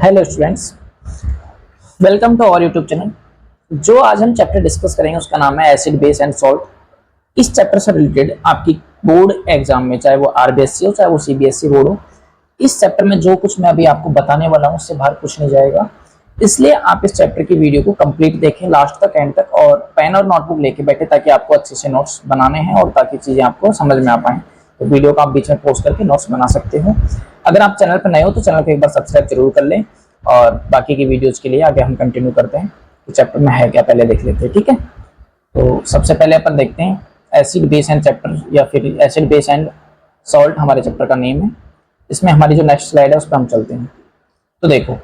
Hello students, welcome to our YouTube channel. जो आज हम चैप्टर डिस्कस करेंगे उसका नाम है एसिड बेस एंड सॉल्ट। इस चैप्टर से रिलेटेड आपकी बोर्ड एग्जाम में, चाहे वो आरबीएससी हो चाहे वो सीबीएसई बोर्ड हो, इस चैप्टर में जो कुछ मैं अभी आपको बताने वाला हूँ उससे बाहर कुछ नहीं जाएगा। इसलिए आप इस चैप्टर की वीडियो को कंप्लीट देखें लास्ट तक, एंड तक, और पेन और नोटबुक लेके बैठे ताकि आपको अच्छे से नोट्स बनाने हैं और ताकि चीजें आपको समझ में आ पाए। तो वीडियो को आप बीच में पॉज करके नोट्स बना सकते हो। अगर आप चैनल पर नए हो तो चैनल को एक बार सब्सक्राइब जरूर कर लें, और बाकी की वीडियोस के लिए आगे हम कंटिन्यू करते हैं। तो चैप्टर में है क्या पहले देख लेते हैं, ठीक है। तो सबसे पहले अपन देखते हैं एसिड बेस एंड चैप्टर, या फिर एसिड बेस एंड सॉल्ट हमारे चैप्टर का नेम है। इसमें हमारी जो नेक्स्ट स्लाइड है उस पर हम चलते हैं। तो देखो,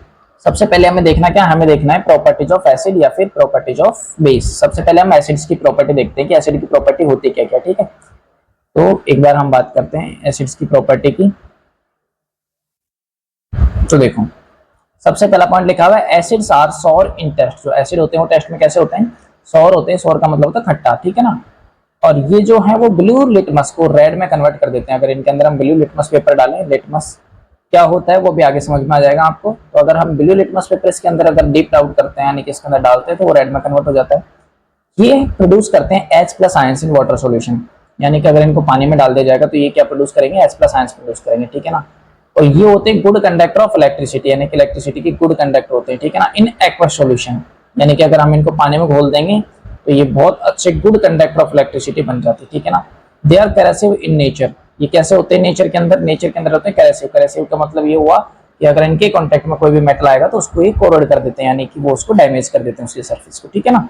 सबसे पहले हमें देखना क्या, हमें देखना है प्रॉपर्टीज ऑफ एसिड या फिर प्रॉपर्टीज ऑफ बेस। सबसे पहले हम एसिड्स की प्रॉपर्टी देखते हैं कि एसिड की प्रॉपर्टी होती क्या क्या, ठीक है। तो एक बार हम बात करते हैं एसिड्स की प्रॉपर्टी की। तो देखो, सबसे पहला पॉइंट लिखा हुआ है acids are sour in taste. जो एसिड होते हैं वो टेस्ट में कैसे होते हैं, सॉर होते हैं। सॉर का मतलब होता है खट्टा, ठीक है ना। और ये जो है वो ब्लू लिटमस को रेड में कन्वर्ट कर देते हैं। अगर इनके अंदर हम ब्लू लिटमस पेपर डालें, लिटमस क्या होता है वो भी आगे समझ में आ जाएगा आपको। तो अगर हम ब्लू लिटमस पेपर इसके अंदर अगर डीप आउट करते हैं, यानी कि इसके अंदर डालते हैं, तो वो रेड में कन्वर्ट हो जाता है। ये प्रोड्यूस करते हैं H+ ions in water solution, यानी कि अगर इनको पानी में डाल दिया जाएगा तो ये क्या प्रोड्यूस करेंगे, H+ आयंस प्रोड्यूस करेंगे, ठीक है ना। और ये होते हैं गुड कंडक्टर ऑफ इलेक्ट्रिसिटी, यानी कि इलेक्ट्रिसिटी के गुड कंडक्टर होते हैं, ठीक है ना, इन एक्वस सॉल्यूशन। यानी कि अगर हम इनको पानी में घोल देंगे तो ये बहुत अच्छे गुड कंडक्टर ऑफ इलेक्ट्रिसिटी बन जाती है, ठीक है ना। They are corrosive in nature. ये कैसे होते हैं नेचर के अंदर, नेचर के अंदर होते हैं कैरेसिव। कैरेसिव का मतलब ये हुआ कि अगर इनके कांटेक्ट में कोई भी मेटल आएगा तो उसको ये कोरोड कर देते हैं, यानी कि वो उसको डैमेज कर देते हैं उसकी सरफेस को, ठीक है ना।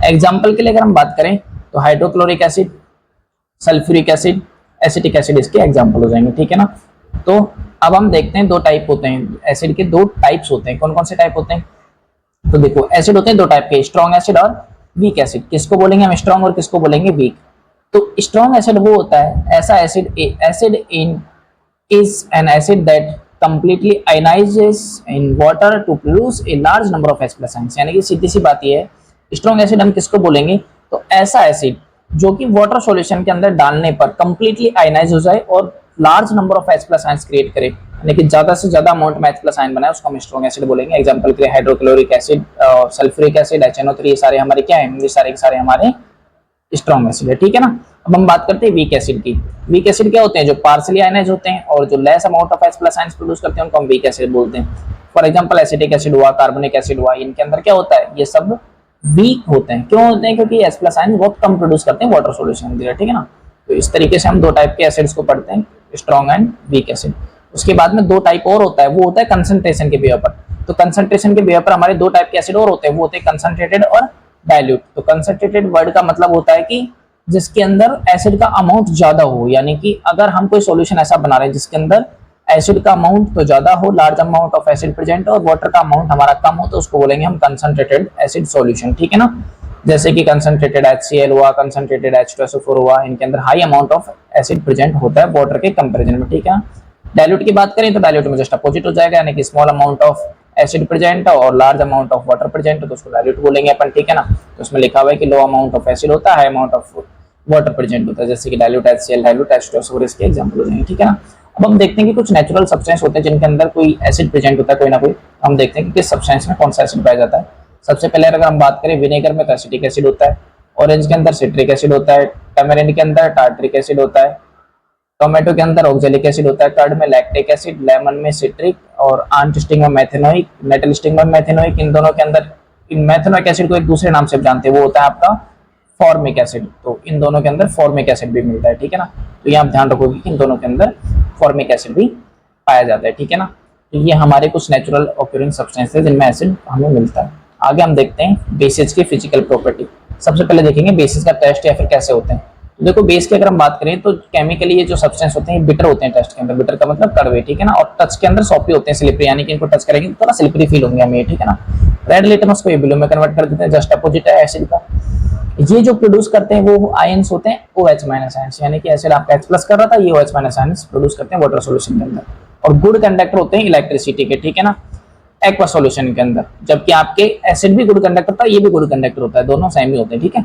एग्जाम्पल के लिए अगर हम बात करें तो hydrochloric acid, sulphuric acid, acetic acid इसके एग्जाम्पल हो जाएंगे, ठीक है ना। तो अब हम देखते हैं दो टाइप होते हैं एसिड के, दो टाइप्स होते हैं। कौन कौन से टाइप होते हैं, तो देखो एसिड होते हैं दो टाइप के, स्ट्रॉन्ग एसिड और वीक एसिड। किसको बोलेंगे हम स्ट्रॉन्ग और किसको बोलेंगे वीक। तो स्ट्रॉन्ग एसिड वो होता है ऐसा acid, acid in is an acid that completely ionizes in water to produce a large number of H+ ions। यानी कि सीधी सी बात ये है, स्ट्रॉन्ग एसिड हम किसको बोलेंगे, तो ऐसा एसिड जो कि वाटर सॉल्यूशन के अंदर डालने पर कंप्लीटली आयनाइज हो जाए और large number of H+ ions create करे, यानी कि ज्यादा से ज्यादा अमाउंट में H+ आयन बनाए, उसको हम स्ट्रॉन्ग एसिड बोलेंगे। एग्जांपल के लिए hydrochloric acid, sulphuric acid, HNO3, ये सारे हमारे क्या है, ये सारे के सारे हमारे स्ट्रॉन्ग एसिड है, ठीक है ना। अब हम बात करते हैं वीक एसिड की। वीक एसिड क्या होते हैं, जो पार्शियली आयनाइज होते हैं और जो less amount of H+ ions produce करते हैं उनको हम वीक एसिड बोलते हैं। फॉर एग्जांपल एसिटिक एसिड हुआ, कार्बोनिक एसिड हुआ, इनके अंदर क्या होता है, ये सब वीक होते हैं। क्यों होते हैं, क्योंकि H+ आयंस बहुत कम प्रोड्यूस करते हैं वाटर सॉल्यूशन के अंदर, ठीक है ना। तो इस तरीके से हम दो टाइप के एसिड्स को पढ़ते हैं, स्ट्रॉन्ग एंड वीक एसिड। उसके बाद में दो टाइप और होता है, वो होता है कंसंट्रेशन के बेस पर। तो कंसंट्रेशन के बेस पर हमारे दो टाइप के एसिड और होते हैं, वो होते हैं कंसंट्रेटेड और डाइल्यूट। तो कंसंट्रेटेड वर्ड का मतलब होता है कि जिसके अंदर एसिड का अमाउंट ज्यादा हो, यानी कि अगर हम कोई सॉल्यूशन ऐसा बना रहे हैं जिसके अंदर एसिड का अमाउंट तो ज्यादा हो, large amount of acid present हो, और वाटर का अमाउंट हमारा कम हो, तो उसको बोलेंगे हम कंसंट्रेटेड एसिड सॉल्यूशन, ठीक है ना। जैसे कि कंसंट्रेटेड HCl हुआ, कंसंट्रेटेड H2SO4 हुआ, इनके अंदर high amount of acid present होता है वाटर के कंपैरिजन में, ठीक है ना। डाइल्यूट की बात करें तो डाइल्यूट में जस्ट अपोजिट हो जाएगा, यानी कि small amount of acid present और large amount of water present, तो उसको डाइल्यूट बोलेंगे अपन, ठीक है ना। तो उसमें लिखा हुआ है कि लो अमाउंट ऑफ एसिड होता है, high amount of water present होता है, जैसे कि डाइल्यूट HCl, डाइल्यूट H2SO4 इसके एग्जांपल हो जाएंगे, ठीक है ना। अब हम देखते हैं कि कुछ नेचुरल सब्सटेंस होते हैं जिनके अंदर कोई एसिड प्रेजेंट होता है, कोई ना कोई। हम देखते हैं कि किस सब्सटेंस में कौन सा एसिड पाया जाता है। सबसे पहले अगर हम बात करें विनेगर में तो एसिटिक एसिड होता है, ऑरेंज के अंदर सिट्रिक एसिड होता है, टैमरिंड के अंदर टार्ट्रिक एसिड होता है, टोमेटो के अंदर ऑक्जेलिक एसिड होता है, कर्ड में लैक्टिक एसिड, लेमन में सिट्रिक, और आंट स्टिंग में मेथेनोइक, मेटल स्टिंग में मेथेनोइक। इन दोनों के अंदर मेथेनोइक एसिड को एक दूसरे नाम से जानते हैं, वो होता है आपका फॉर्मिक एसिड। तो इन दोनों के अंदर फॉर्मिक एसिड भी मिलता है, ठीक है ना। तो ये आप ध्यान रखोगे कि इन दोनों के अंदर फॉर्मिक एसिड भी पाया जाता है, ठीक है ना। तो ये हमारे कुछ नेचुरल ऑक्यूरिंग सब्सटेंस है जिनमें एसिड हमें मिलता है। आगे हम देखते हैं बेसिस की फिजिकल प्रॉपर्टी। सबसे पहले देखेंगे बेसिस का टेस्ट या फिर कैसे होते हैं। तो देखो, बेस की अगर हम बात करें तो केमिकली ये जो सब्सटेंस होते हैं बिटर होते हैं टेस्ट के अंदर। बिटर का मतलब कड़वे, ठीक है ना। और टच के अंदर सॉफ्टी होते हैं, स्लिपरी, यानी कि इनको टच करेंगे तो थोड़ा स्लिपरी फील होंगे हमें, ठीक है ना। रेड लिटमस को ये ब्लू में कन्वर्ट कर देते हैं, जस्ट अपोजिट है एसिड का। ये जो प्रोड्यूस करते हैं वो आयंस होते हैं OH- आयंस, यानी कि एसिड आपका H+ कर रहा था, ये OH- आयंस प्रोड्यूस करते हैं वाटर सॉल्यूशन के अंदर। और गुड कंडक्टर होते हैं इलेक्ट्रिसिटी के, ठीक है ना, एक्वा सॉल्यूशन के अंदर। जबकि आपके एसिड भी गुड कंडक्टर था, ये भी गुड कंडक्टर होता है, दोनों सेम ही होते हैं, ठीक है।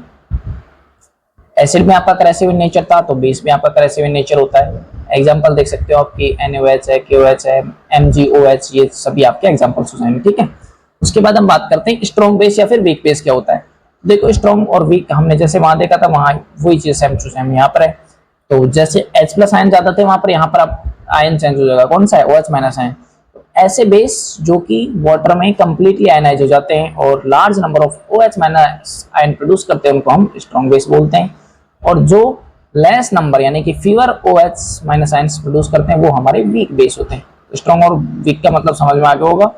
एसिड में आपका करेसिव इन नेचर था, तो बेस में आपका करेसिव इन नेचर होता है। एग्जांपल देख सकते हो आपकी NaOH है, KOH है, MgOH, ये सभी आपके एग्जांपल्स हो जाएंगे, ठीक है। उसके बाद हम बात करते हैं स्ट्रॉन्ग बेस या फिर वीक बेस क्या होता है। देखो स्ट्रॉन्ग और वीक हमने जैसे वहां देखा था, वहां वही चीज सेम टू सेम यहाँ पर है। तो जैसे H+ आयन ज्यादा थे वहां पर, यहाँ पर आप आयन चेंज हो जाएगा, कौन सा है, OH- आयन। ऐसे बेस जो कि वाटर में कंप्लीटली आयनाइज हो जाते हैं और large number of OH- ion produce करते हैं, उनको हम स्ट्रॉन्ग बेस बोलते हैं। और जो लेस नंबर यानी कि फीवर OH- आयंस प्रोड्यूस करते हैं वो हमारे वीक बेस होते हैं। स्ट्रॉन्ग और वीक का मतलब समझ में आ गया होगा।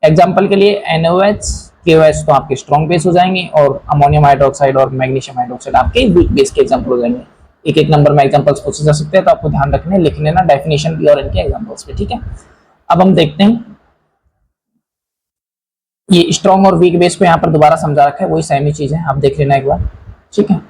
एग्जाम्पल के लिए NaOH, KOH तो आपके स्ट्रॉन्ग बेस हो जाएंगे और अमोनियम हाइड्रोक्साइड और मैग्नीशियम हाइड्रोक्साइड आपके वीक बेस के एग्जाम्पल हो जाएंगे। एक एक नंबर में एग्जाम्पल्स पूछे जा सकते हैं, तो आपको ध्यान रखने लिख लेना डेफिनेशन भी और इनके एग्जाम्पल्स भी, ठीक है। अब हम देखते हैं ये स्ट्रॉन्ग और वीक बेस को यहाँ पर दोबारा समझा रखा है, वही सेम ही चीज है, आप देख लेना एक बार, ठीक है।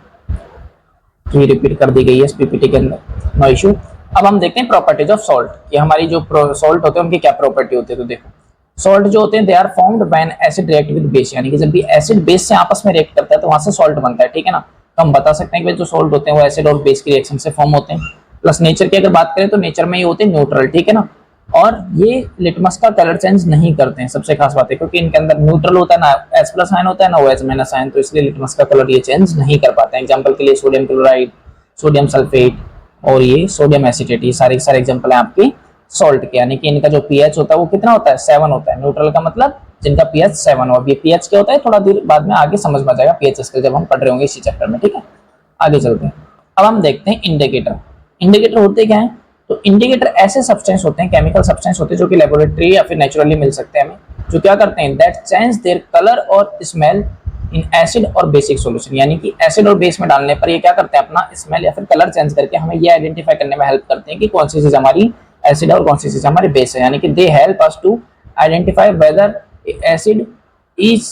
तो ये रिपीट कर दी गई है इस पीपीटी के अंदर, नो इशू। अब हम देखते हैं प्रॉपर्टीज ऑफ सॉल्ट, कि हमारी जो सॉल्ट होते हैं उनकी क्या प्रॉपर्टी होती है। तो देखो सॉल्ट जो होते हैं they are formed when acid react with base, यानी कि जब भी एसिड बेस से आपस में रिएक्ट करता है तो वहां से सॉल्ट बनता है, ठीक है ना। तो हम बता सकते हैं कि जो सॉल्ट होते हैं वो एसिड और बेस की रिएक्शन से फॉर्म होते हैं। प्लस नेचर की अगर बात करें तो नेचर में ये होते हैं न्यूट्रल, ठीक है ना। और ये लिटमस का कलर चेंज नहीं करते हैं, सबसे खास बात है, क्योंकि इनके अंदर न्यूट्रल होता है, ना H+ आयन होता है ना OH- आयन, तो इसलिए लिटमस का कलर ये चेंज नहीं कर पाते हैं। एग्जाम्पल के लिए सोडियम क्लोराइड, सोडियम सल्फेट और ये सोडियम एसिटेट, ये सारे सारे एग्जांपल है आपके सॉल्ट के। यानी कि इनका जो पीएच होता है वो कितना होता है, 7 होता है। न्यूट्रल का मतलब जिनका पीएच 7 हो। अब ये पीएच क्या होता है थोड़ा देर बाद में आगे समझ में आ जाएगा, पीएच स्केल जब हम पढ़ रहे होंगे इसी चैप्टर में, ठीक है। आगे चलते हैं। अब हम देखते हैं इंडिकेटर। इंडिकेटर होते क्या है, तो इंडिकेटर ऐसे सब्सटेंस होते हैं, केमिकल सब्सटेंस होते हैं जो कि लेबोरेटरी या फिर नेचुरली मिल सकते हैं हमें, जो क्या करते हैं दैट चेंज देयर कलर और स्मेल इन एसिड और बेसिक सॉल्यूशन। यानी कि एसिड और बेस में डालने पर ये क्या करते हैं, अपना स्मेल या फिर कलर चेंज करके हमें ये आइडेंटिफाई करने में हेल्प करते हैं कि कौन सी चीज हमारी एसिड और कौन सी चीज हमारी बेस है। यानी कि they help us to identify whether acid is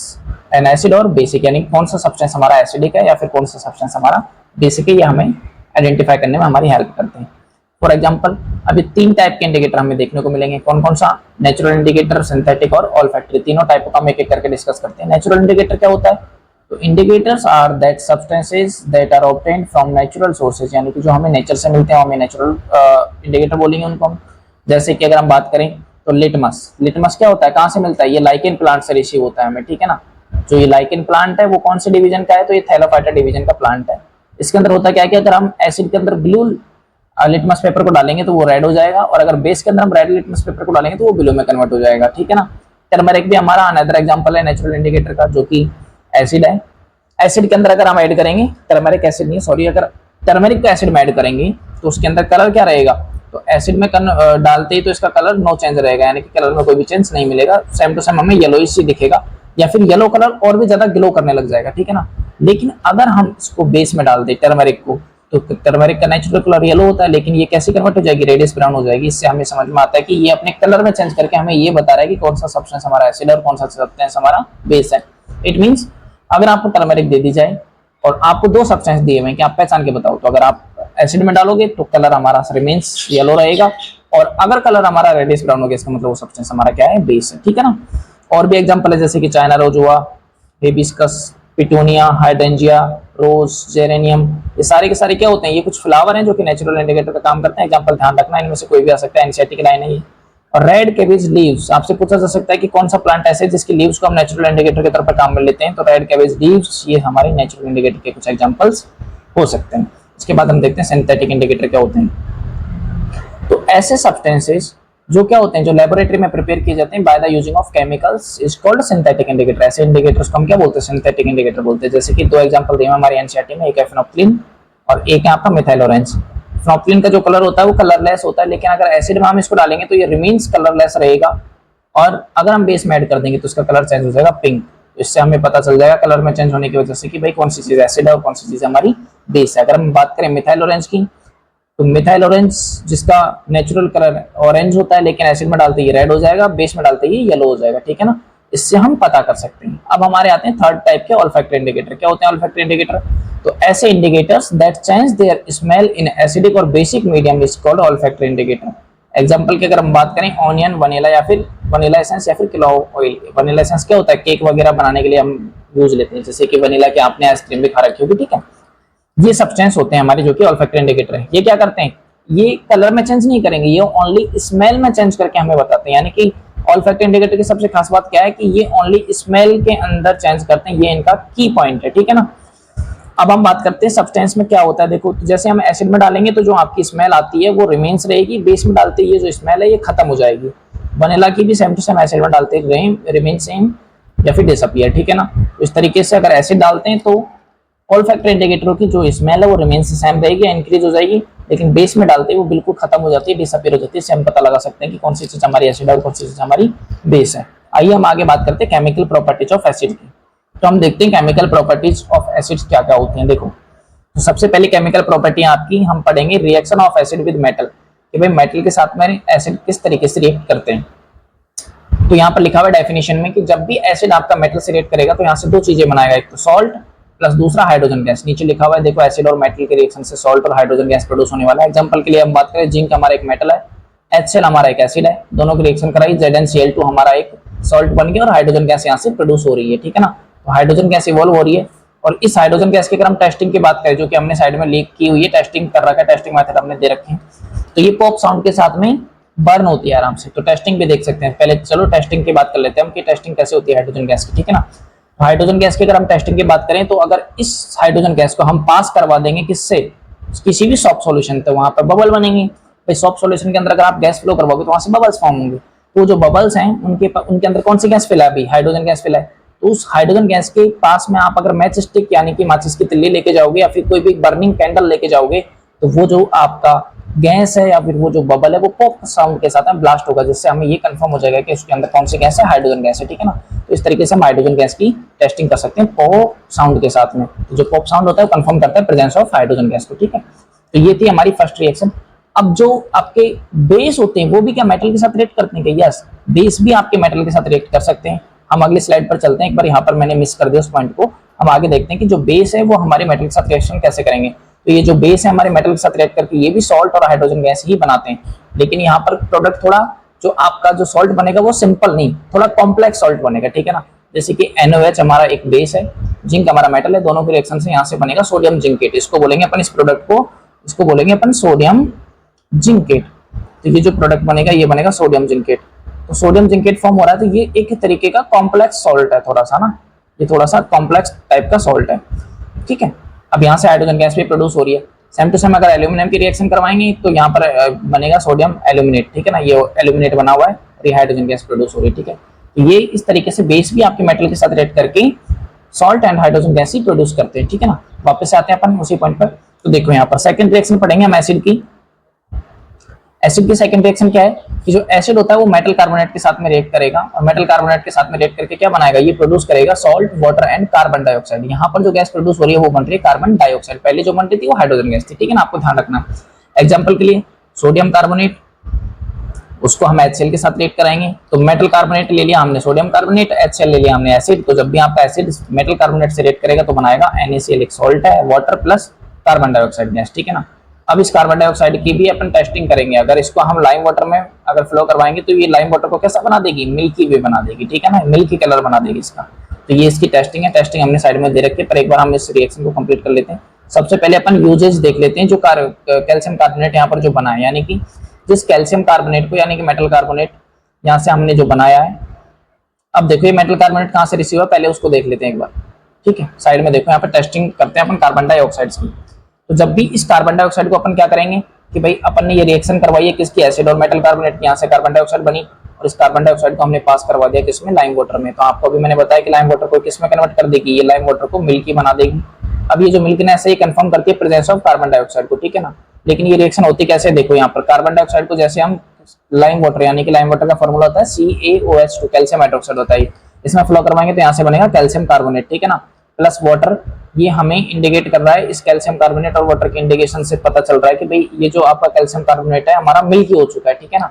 an acid और बेसिक, यानी कौन सा सब्सटेंस हमारा एसिडिक है या फिर कौन सा सब्सटेंस हमारा बेसिक है, ये हमें आइडेंटिफाई करने में हमारी हेल्प करते हैं। फॉर एग्जाम्पल अभी 3 टाइप के इंडिकेटर हमें देखने को मिलेंगे, कौन कौन सा, नेचुरल इंडिकेटर, सिंथेटिक और ऑल्फैक्टरी। तीनों टाइप का हम एक एक करके डिस्कस करते हैं। नेचुरल इंडिकेटर क्या होता है, तो indicators are that substances that are obtained from natural sources, यानी कि जो हमें नेचर से मिलते हैं हमें नेचुरल इंडिकेटर बोलेंगे उनको हम। जैसे कि अगर हम बात करें तो लिटमस, लिटमस क्या होता है, कहाँ से मिलता है, ये लाइकेन प्लांट से रिसीव होता है हमें, ठीक है ना। जो ये लाइकेन प्लांट है वो कौन से डिवीजन का है, तो ये थैलोफाइटा डिवीजन का प्लांट है। इसके अंदर होता क्या है कि अगर हम एसिड के अंदर ब्लू लिटमस पेपर को डालेंगे तो वो रेड हो जाएगा, और अगर बेस के अंदर हम रेड लिटमस पेपर को डालेंगे तो वो ब्लू में कन्वर्ट हो जाएगा, ठीक है ना। टर्मरिक भी हमारा अनदर एग्जांपल है नेचुरल इंडिकेटर का, जो कि एसिड है। एसिड के अंदर अगर हम ऐड करेंगे, टर्मरिक एसिड नहीं सॉरी, अगर टर्मरिक का एसिड में ऐड करेंगे तो उसके अंदर कलर क्या रहेगा, तो एसिड में डालते ही तो इसका कलर नो चेंज रहेगा, यानी कि कलर में कोई भी चेंज नहीं मिलेगा, सेम टू सेम हमें येलोइश ही दिखेगा, या फिर येलो कलर और भी ज्यादा ग्लो करने लग जाएगा, ठीक है ना। लेकिन अगर हम इसको बेस में डाल दें टर्मरिक को, तो टर्मरिक का नेचुरल कलर येलो होता है, लेकिन ये कैसे कन्वर्ट हो जाएगी, रेडिश ब्राउन हो जाएगी। इससे हमें समझ में आता है कि ये अपने कलर में चेंज करके हमें ये बता रहा है कि कौन सा सब्सटेंस हमारा एसिड और कौन सा सब्सटेंस हमारा बेस है। इट मींस अगर आपको टर्मरिक दे दी जाए और आपको 2 सब्सटेंस दिए हुए हैं कि आप पहचान के बताओ, तो अगर आप एसिड में डालोगे तो कलर हमारा रिमेन्स येलो रहेगा, और अगर कलर हमारा रेडिश ब्राउन हो गया इसका मतलब वो सब्सटेंस हमारा क्या है, बेस है, ठीक है ना। और भी एग्जांपल है जैसे कि चाइना रोज हुआ, हिबिस्कस, पिटूनिया, हाइड्रेंजिया, रोज, जेरेनियम, ये सारे के सारे क्या होते हैं, ये कुछ फ्लावर हैं जो कि नेचुरल इंडिकेटर का काम करते हैं। एग्जांपल ध्यान रखना, इनमें से कोई भी आ सकता है, एनसीईआरटी की लाइन है ये। और रेड कैबेज लीव्स, आपसे पूछा जा सकता है कि कौन सा प्लांट ऐसे है जिसकी लीव्स को हम नेचुरल इंडिकेटर के तौर पर काम में लेते हैं, तो रेड कैबेज लीव्स ये हमारे नेचुरल इंडिकेटर के कुछ एग्जांपल्स हो सकते हैं। इसके बाद हम देखते हैं सिंथेटिक इंडिकेटर क्या होते हैं। तो ऐसे सब्सटेंसेस जो क्या होते हैं, जो लेबोरेटरी में प्रिपेयर किए जाते हैं bye the using of chemicals is called synthetic indicator. ऐसे इंडिकेटर्स को हम क्या बोलते हैं, सिंथेटिक इंडिकेटर बोलते हैं। जैसे कि 2 एग्जांपल दिए हमारे एनसीईआरटी में, एक है फेनोक्सिलिन और एक है आपका मिथाइल ऑरेंज। फेनोक्सिलिन का जो कलर होता है वो कलरलेस होता है, लेकिन अगर एसिड में हम इसको डालेंगे तो ये रिमेन्स कलरलेस रहेगा, और अगर हम बेस में ऐड कर देंगे तो इसका कलर चेंज हो जाएगा पिंक। इससे हमें पता चल जाएगा कलर में चेंज होने की वजह से कि भाई कौन सी चीज एसिड है और कौन सी चीज हमारी बेस है। अगर हम बात करें मिथाइल ऑरेंज की, तो मिथाइल ऑरेंज जिसका नेचुरल कलर ऑरेंज होता है, लेकिन एसिड में डालते ही रेड हो जाएगा, बेस में डालते ही येलो हो जाएगा, ठीक है ना। इससे हम पता कर सकते हैं। अब हमारे आते हैं थर्ड टाइप के ऑल्फैक्टरी इंडिकेटर। क्या होते हैं ऑल्फैक्टरी इंडिकेटर, तो ऐसे indicators that change their smell in acidic और basic medium is called olfactory indicator. Example की अगर हम बात करें, ऑनियन, वनीला या फिर वनीला एसेंस या फिर क्लोव ऑयल। वनीला एसेंस क्या होता है, केक वगैरह बनाने के लिए हम यूज लेते हैं, जैसे कि वनीला की आपने आइसक्रीम भी खा रखी होगी, ठीक है। ये सब्सटेंस होते हैं हमारे जो कि ऑल्फैक्टरी इंडिकेटर है। ये क्या करते हैं, ये कलर में चेंज नहीं करेंगे, ये ओनली स्मेल में चेंज करके हमें बताते हैं। यानी कि ऑल्फैक्टरी इंडिकेटर की सबसे खास बात क्या है कि ये ओनली स्मेल के अंदर चेंज करते हैं, ये इनका की पॉइंट है, ठीक है ना। अब हम बात करते हैं सब्सटेंस में क्या होता है। देखो तो जैसे हम एसिड में डालेंगे तो जो आपकी स्मेल आती है वो रिमेन्स रहेगी, बेस में डालते ही ये जो स्मेल है ये खत्म हो जाएगी। वनीला की भी सेम टू सेम एसिड में डालते रिमेन सेम या फिर डिसअपियर, ठीक है ना। तो इस तरीके से अगर एसिड डालते हैं तो ऑल्फैक्टरी इंडिकेटर की जो स्मेल है वो रिमेन्स सेम रहेगी, इंक्रीज हो जाएगी, लेकिन बेस में डालते ही वो बिल्कुल खत्म हो जाती है, डिसअपियर हो जाती है। इससे हम पता लगा सकते हैं कि कौन सी चीज हमारी एसिड है और कौन सी चीज हमारी बेस है। आइए हम आगे बात करते हैं केमिकल प्रॉपर्टीज ऑफ एसिड की। तो हम देखते हैं केमिकल प्रॉपर्टीज ऑफ एसिड्स क्या क्या होती हैं। देखो तो सबसे पहली केमिकल प्रॉपर्टी आपकी हम पढ़ेंगे reaction of acid with metal, कि भाई मेटल के साथ में एसिड किस तरीके से रिएक्ट करते हैं। तो यहाँ पर लिखा हुआ है डेफिनेशन में कि जब भी एसिड आपका मेटल से रिएक्ट करेगा तो यहाँ से दो चीजें बनाएगा, एक तो सॉल्ट प्लस दूसरा हाइड्रोजन गैस। नीचे लिखा हुआ है देखो एसिड और मेटल के रिएक्शन से सॉल्ट और हाइड्रोजन गैस प्रोड्यूस होने वाला है। एग्जांपल के लिए हम बात करें, जिंक हमारा एक मेटल है, HCl हमारा एक एसिड है, दोनों की रिएक्शन कराई, ZnCl2 हमारा एक सॉल्ट बन गया और हाइड्रोजन गैस यहाँ से प्रोड्यूस हो रही है, ठीक है ना। तो हाइड्रोजन गैस इवॉल्व हो रही है और इस हाइड्रोजन गैस की अगर हम टेस्टिंग की बात करें, जो कि हमने साइड में लीक की हुई है, टेस्टिंग कर रखा है, टेस्टिंग मेथड हमने दे रखे हैं, तो ये पॉप साउंड के साथ में बर्न होती है आराम से। तो टेस्टिंग भी देख सकते हैं। पहले चलो टेस्टिंग की बात कर लेते हैं हम कि टेस्टिंग कैसे होती है हाइड्रोजन गैस की, ठीक है ना। हाइड्रोजन गैस की अगर हम टेस्टिंग की बात करें तो अगर इस हाइड्रोजन गैस को हम पास करवा देंगे किससे, किसी भी सॉफ्ट सॉल्यूशन, तो वहां पर बबल बनेंगे। भाई सॉफ्ट सॉल्यूशन के अंदर अगर आप गैस फ्लो करवाओगे तो वहां से बबल्स फॉर्म होंगे। तो जो बबल्स हैं उनके अंदर कौन सी गैस फिला है, अभी हाइड्रोजन गैस फिला है। तो उस हाइड्रोजन गैस के पास में आप अगर मैच स्टिक यानी कि माचिस की तिल्ली लेके जाओगे या फिर कोई भी बर्निंग कैंडल लेके जाओगे तो वो जो आपका गैस है या फिर वो जो बबल है वो पॉप साउंड के साथ में ब्लास्ट होगा, जिससे हमें ये कंफर्म हो जाएगा कि उसके अंदर कौन सी गैस है, हाइड्रोजन गैस है, ठीक है ना। तो इस तरीके से हम हाइड्रोजन गैस की टेस्टिंग कर सकते हैं पॉप साउंड के साथ में। तो जो पॉप साउंड होता है वो कंफर्म करता है प्रेजेंस ऑफ हाइड्रोजन गैस को, ठीक है। तो ये थी हमारी फर्स्ट रिएक्शन। अब जो आपके बेस होते हैं वो भी क्या मेटल के साथ रिएक्ट करते हैं क्या? यस, बेस भी आपके मेटल के साथ रिएक्ट कर सकते हैं। हम अगली स्लाइड पर चलते हैं, एक बार यहाँ पर मैंने मिस कर दिया उस पॉइंट को। हम आगे देखते हैं कि जो बेस है वो हमारे मेटल के साथ रिएक्शन कैसे करेंगे। तो ये जो बेस है हमारे मेटल के साथ रिएक्ट करके ये भी सॉल्ट और हाइड्रोजन गैस ही बनाते हैं, लेकिन यहाँ पर प्रोडक्ट थोड़ा जो आपका जो सॉल्ट बनेगा वो सिंपल नहीं, थोड़ा कॉम्प्लेक्स सॉल्ट बनेगा, ठीक है ना। जैसे कि NaOH हमारा एक बेस है, जिंक हमारा मेटल है, दोनों के रिएक्शन से यहाँ से बनेगा सोडियम जिंकेट। इसको बोलेंगे अपन, इस प्रोडक्ट को इसको बोलेंगे अपन सोडियम जिंकेट। तो ये जो प्रोडक्ट बनेगा ये बनेगा सोडियम जिंकेट। तो सोडियम जिंकेट फॉर्म हो रहा है, तो ये एक तरीके का कॉम्प्लेक्स सॉल्ट है, थोड़ा सा ना, ये थोड़ा सा कॉम्प्लेक्स टाइप का सॉल्ट है, ठीक है। अब यहाँ से हाइड्रोजन गैस भी प्रोड्यूस हो रही है। सेम टू सेम अगर एल्यूमिनियम की रिएक्शन करवाएंगे तो यहाँ पर बनेगा सोडियम एल्यूमिनेट, ठीक है ना। ये एल्यूमिनेट बना हुआ है और ये हाइड्रोजन गैस प्रोड्यूस हो रही है, ठीक है। तो ये इस तरीके से बेस भी आपके मेटल के साथ रिएक्ट करके salt and hydrogen gas he produce करते हैं, ठीक है ना। वापस आते हैं अपन उसी पॉइंट पर। तो देखो यहाँ पर सेकंड रिएक्शन पढ़ेंगे हम एसिड की। एसिड की सेकंड रिएक्शन क्या है कि जो एसिड होता है वो मेटल कार्बोनेट के साथ में रिएक्ट करेगा और मेटल कार्बोनेट के साथ में रिएक्ट करके क्या बनाएगा, ये प्रोड्यूस करेगा salt, water and carbon dioxide. यहाँ पर जो गैस प्रोड्यूस हो रही है वो बन रही है कार्बन डाइऑक्साइड। पहले जो बन रही थी वो हाइड्रोजन गैस थी, ठीक है ना, आपको ध्यान रखना। एग्जाम्पल के लिए सोडियम कार्बोनेट, उसको हम HCl के साथ रिएक्ट कराएंगे। तो मेटल कार्बोनेट ले लिया हमने सोडियम कार्बोनेट, HCl ले लिया हमने एसिड। तो जब भी आपका एसिड मेटल कार्बोनेट से रिएक्ट करेगा तो बनाएगा NaCl, एक सॉल्ट है, water plus carbon dioxide gas, ठीक है ना। अब इस कार्बन डाइऑक्साइड की भी अपन टेस्टिंग करेंगे। अगर इसको हम लाइम वाटर में अगर फ्लो करवाएंगे तो ये लाइम वाटर को कैसा बना देगी, मिल्की वे बना देगी, ठीक है ना, मिल्की कलर बना देगी इसका। तो ये इसकी टेस्टिंग है, टेस्टिंग हमने साइड में दे रखी है, पर एक बार हम इस रिएक्शन को कंप्लीट कर लेते हैं। सबसे पहले अपन यूजेज देख लेते हैं जो कैल्शियम कार्बोनेट यहाँ पर जो बना है, यानी कि जिस कैल्शियम कार्बोनेट को यानी कि मेटल कार्बोनेट यहाँ से हमने जो बनाया है। अब देखो ये मेटल कार्बोनेट कहाँ से रिसीव है, पहले उसको देख लेते हैं एक बार, ठीक है। साइड में देखो यहाँ पर टेस्टिंग करते हैं अपन कार्बन डाइऑक्साइड की। तो जब भी इस कार्बन डाइऑक्साइड को अपन क्या करेंगे कि भाई अपन ने ये रिएक्शन करवाई है किसकी, एसिड और मेटल कार्बोनेट, यहाँ से कार्बन डाइऑक्साइड बनी और इस कार्बन डाइऑक्साइड को हमने पास करवा दिया किसमें, लाइम वाटर में। तो आपको भी मैंने बताया कि लाइम वाटर को किसमें कन्वर्ट कर देगी, ये लाइम वाटर को मिल्की बना देगी। अब ये जो मिल्कीनेस है ये कंफर्म करती है प्रेजेंस ऑफ कार्बन डाइऑक्साइड को, ठीक है ना। लेकिन ये रिएक्शन होती कैसे, देखो यहाँ पर कार्बन डाइऑक्साइड को जैसे हम लाइम वाटर, यानी कि लाइम वाटर का फॉर्मूला होता है CaOH2, कैल्शियम हाइड्रोक्साइड होता है, इसमें फ्लो करवाएंगे तो यहाँ से बनेगा कैल्शियम कार्बोनेट, ठीक है ना, प्लस वाटर। ये हमें इंडिकेट कर रहा है, इस कैल्शियम कार्बोनेट और वाटर के इंडिकेशन से पता चल रहा है कि भाई ये जो आपका कैल्शियम कार्बोनेट है हमारा मिल्की हो चुका है, ठीक है ना।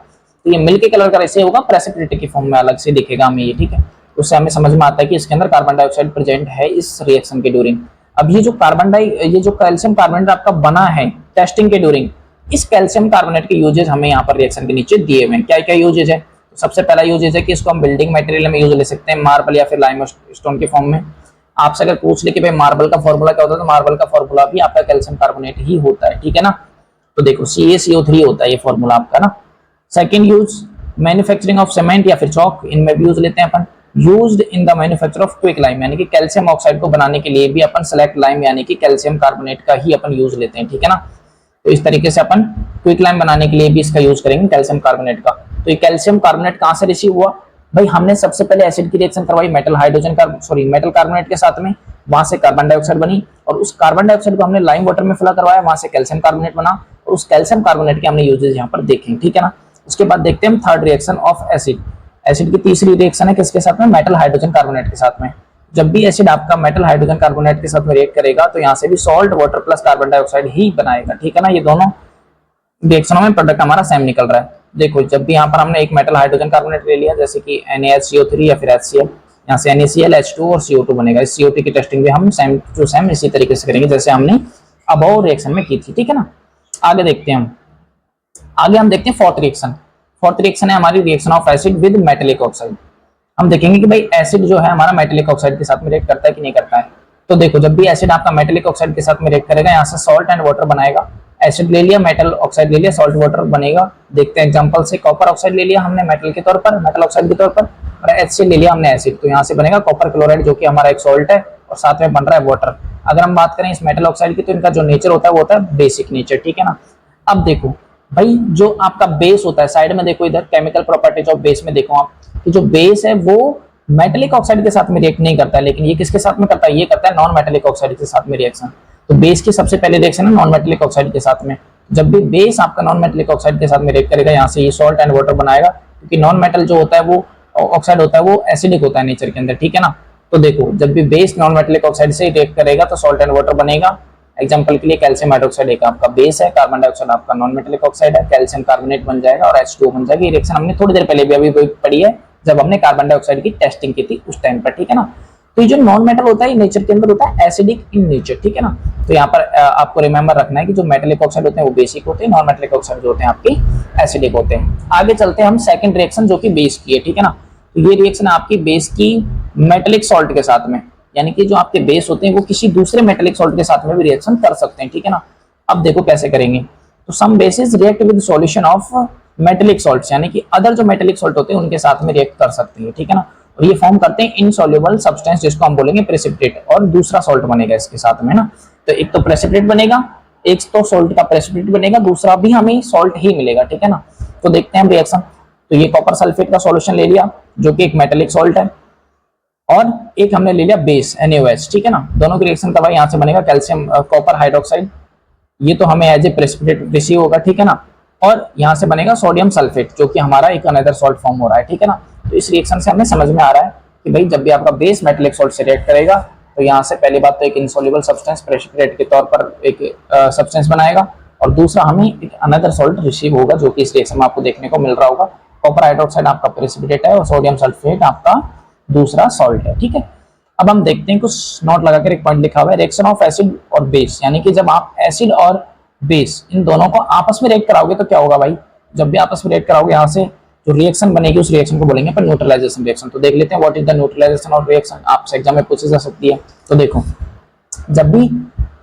तो ये मिल्की कलर का ऐसे होगा, प्रेसिपिटेट की फॉर्म में अलग से दिखेगा हमें ये, ठीक है। उससे हमें समझ में आता है कि इसके अंदर कार्बन डाइऑक्साइड प्रेजेंट है इस रिएक्शन के ड्यूरिंग। अब ये जो कैल्शियम कार्बोनेट आपका बना है टेस्टिंग के ड्यूरिंग, इस कैल्शियम कार्बोनेट के यूजेज हमें यहाँ पर रिएक्शन के नीचे दिए हुए हैं। क्या क्या यूजेज है, तो सबसे पहला यूजेज है कि इसको हम बिल्डिंग मटेरियल में यूज ले सकते हैं, मार्बल या फिर लाइम स्टोन के फॉर्म में। आपसे अगर पूछ ले कि भाई मार्बल का फॉर्मूला क्या होता है, तो मार्बल का फॉर्मूला भी आपका कैल्शियम कार्बोनेट ही होता है, ठीक है ना। तो देखो CaCO3 होता है ये फॉर्मूला आपका ना। Second use manufacturing of cement या फिर चौक, इनमें भी यूज लेते हैं अपन। Used in the manufacture of quicklime, यानी कि कैल्शियम ऑक्साइड को बनाने के लिए भी अपन सेलेक्ट लाइम यानी कि कैल्शियम कार्बोनेट का ही अपन यूज लेते हैं, ठीक है ना। तो इस तरीके से अपन क्विक लाइम बनाने के लिए भी इसका यूज करेंगे कैल्शियम कार्बोनेट का। तो ये कैल्शियम कार्बोनेट कहां से रिसीव हुआ भाई, हमने सबसे पहले एसिड की रिएक्शन करवाई मेटल कार्बोनेट के साथ में, वहां से कार्बन डाइऑक्साइड बनी, और उस कार्बन डाइऑक्साइड को हमने लाइम वाटर में फिला करवाया, वहां से कैल्शियम कार्बोनेट बना, और उस कैल्शियम कार्बोनेट के हमने यूजेस यहाँ पर देखे, ठीक है ना। उसके बाद देखते हैं हम third reaction of acid. Acid की तीसरी रिएक्शन है किसके साथ में, मेटल हाइड्रोजन कार्बोनेट के साथ में। जब भी एसिड आपका मेटल हाइड्रोजन कार्बोनेट के साथ में रिएक्ट करेगा तो यहाँ से भी salt water plus carbon dioxide ही बनाएगा, ठीक है ना। ये दोनों रिएक्शनों में प्रोडक्ट हमारा सेम निकल रहा है। देखो जब भी यहाँ पर हमने एक मेटल हाइड्रोजन कार्बोनेट ले लिया, जैसे कि NaHCO3 या फिर HCl, यहाँ से NaCl H2 और CO2 बनेगा। इस CO2 की टेस्टिंग भी हम सेम टू सेम इसी तरीके से करेंगे जैसे हमने अबव रिएक्शन में की थी, ठीक है ना। आगे देखते हैं हम देखते हैं फोर्थ रिएक्शन। फोर्थ रिएक्शन है हमारी reaction of acid with metallic oxide. हम देखेंगे कि भाई एसिड जो है हमारा मेटेलिक ऑक्साइड के साथ में रिएक्ट करता है कि नहीं करता है। तो देखो जब भी एसिड आपका मेटेलिक ऑक्साइड के साथ में रिएक्ट करेगा, यहाँ से सॉल्ट एंड वाटर बनाएगा। एसिड ले लिया, मेटल ऑक्साइड ले लिया, सॉल्ट वाटर बनेगा। देखते हैं एग्जांपल से, कॉपर ऑक्साइड ले लिया हमने मेटल के तौर पर, मेटल ऑक्साइड के तौर पर, और HCl ले लिया हमने एसिड, तो यहाँ से बनेगा कॉपर क्लोराइड जो कि हमारा एक सॉल्ट है, और साथ में बन रहा है वाटर। अगर हम बात करें इस मेटल ऑक्साइड की, तो इनका जो नेचर होता है वो होता है बेसिक नेचर, ठीक है ना। अब देखो भाई जो आपका बेस होता है, साइड में देखो इधर केमिकल प्रॉपर्टीज ऑफ बेस में देखो आप कि जो बेस है वो मेटेलिक ऑक्साइड के साथ में रिएक्ट नहीं करता है, लेकिन ये किसके साथ में करता है, ये करता है नॉन मेटेलिक ऑक्साइड के साथ में रिएक्शन। तो बेस की सबसे पहले रिएक्शन है नॉन मेटेलिक ऑक्साइड के साथ में। जब भी बेस आपका नॉन मेटेलिक ऑक्साइड के साथ में रिएक्ट करेगा, यहाँ से ये सॉल्ट एंड वाटर बनाएगा, क्योंकि नॉन मेटल जो होता है वो ऑक्साइड होता है वो एसिडिक होता है नेचर के अंदर, ठीक है ना। तो देखो जब भी बेस नॉन मेटेलिक ऑक्साइड से रिएक्ट करेगा तो सॉल्ट एंड वाटर बनेगा। एग्जांपल के लिए कैल्शियम हाइड्रोक्साइड एक आपका बेस है, कार्बन डाइऑक्साइड आपका नॉन मेटेलिक ऑक्साइड है, कैल्शियम कार्बोनेट बन जाएगा और H2O बन जाएगी। रिएक्शन हमने थोड़ी देर पहले भी अभी पढ़ी है जब हमने कार्बन डाइऑक्साइड की टेस्टिंग की थी उस टाइम पर, ठीक है ना। तो ये जो नॉन मेटल होता है नेचर के अंदर होता है एसिडिक इन नेचर, ठीक है ना। तो यहाँ पर आपको रिमेंबर रखना है कि जो मेटेलिक ऑक्साइड होते हैं वो बेसिक होते हैं, नॉन मेटेलिक ऑक्साइड जो होते हैं आपके एसिडिक होते हैं। आगे चलते हैं हम सेकंड रिएक्शन जो कि बेस की है, ठीक है ना। तो ये रिएक्शन आपकी बेस की मेटेलिक सॉल्ट के साथ में, यानी कि जो आपके बेस होते हैं वो किसी दूसरे मेटेलिक सॉल्ट के साथ में भी रिएक्शन कर सकते हैं, ठीक है ना। अब देखो कैसे करेंगे, तो some bases react with solution of metallic salts, यानी कि अदर जो मेटेलिक सॉल्ट होते हैं उनके साथ में रिएक्ट कर सकते हैं, ठीक है ना। और ये फॉर्म करते हैं इनसॉल्युबल सब्सटेंस जिसको हम बोलेंगे प्रेसिपिटेट, और दूसरा सॉल्ट बनेगा इसके साथ में ना। तो एक तो प्रेसिपिटेट बनेगा, एक तो सॉल्ट का प्रेसिपिटेट बनेगा, दूसरा भी हमें सॉल्ट ही मिलेगा, ठीक है ना। तो देखते हैं रिएक्शन। तो ये कॉपर सल्फेट का सॉल्यूशन ले लिया जो कि एक मेटेलिक सॉल्ट है, और एक हमने ले लिया बेस NaOH, ठीक है ना। दोनों की रिएक्शन करवाई, यहाँ से बनेगा कैल्शियम कॉपर हाइड्रोक्साइड, ये तो हमें एज ए प्रेसिपिटेट रिसीव होगा, ठीक है ना। और यहाँ से बनेगा सोडियम सल्फेट जो कि हमारा एक अनदर सॉल्ट फॉर्म हो रहा है, ठीक है ना। तो इस रिएक्शन से हमें समझ में आ रहा है कि भाई जब भी आपका बेस मेटेलिक सॉल्ट से रिएक्ट करेगा तो यहाँ से पहली बात तो एक इनसॉल्युबल सब्सटेंस प्रेसिपिटेट के तौर पर एक सब्सटेंस बनाएगा, और दूसरा हमें एक अनदर सॉल्ट रिसीव होगा जो कि इस रिएक्शन में आपको देखने को मिल रहा होगा। कॉपर हाइड्रोक्साइड आपका प्रेसिपिटेट है और सोडियम सल्फेट आपका दूसरा सॉल्ट है, ठीक है। अब हम देखते हैं, कुछ नोट लगाकर एक पॉइंट लिखा हुआ है, रिएक्शन ऑफ एसिड और बेस, यानी कि जब आप एसिड और बेस इन दोनों को आपस में रिएक्ट कराओगे तो क्या होगा भाई, जब भी आपस में रिएक्ट कराओगे यहाँ से जो रिएक्शन बनेगी उस रिएक्शन को बोलेंगे पर न्यूट्रलाइजेशन रिएक्शन। तो देख लेते हैं what is the neutralization of reaction, आपसे एग्जाम में पूछी जा सकती है। तो देखो जब भी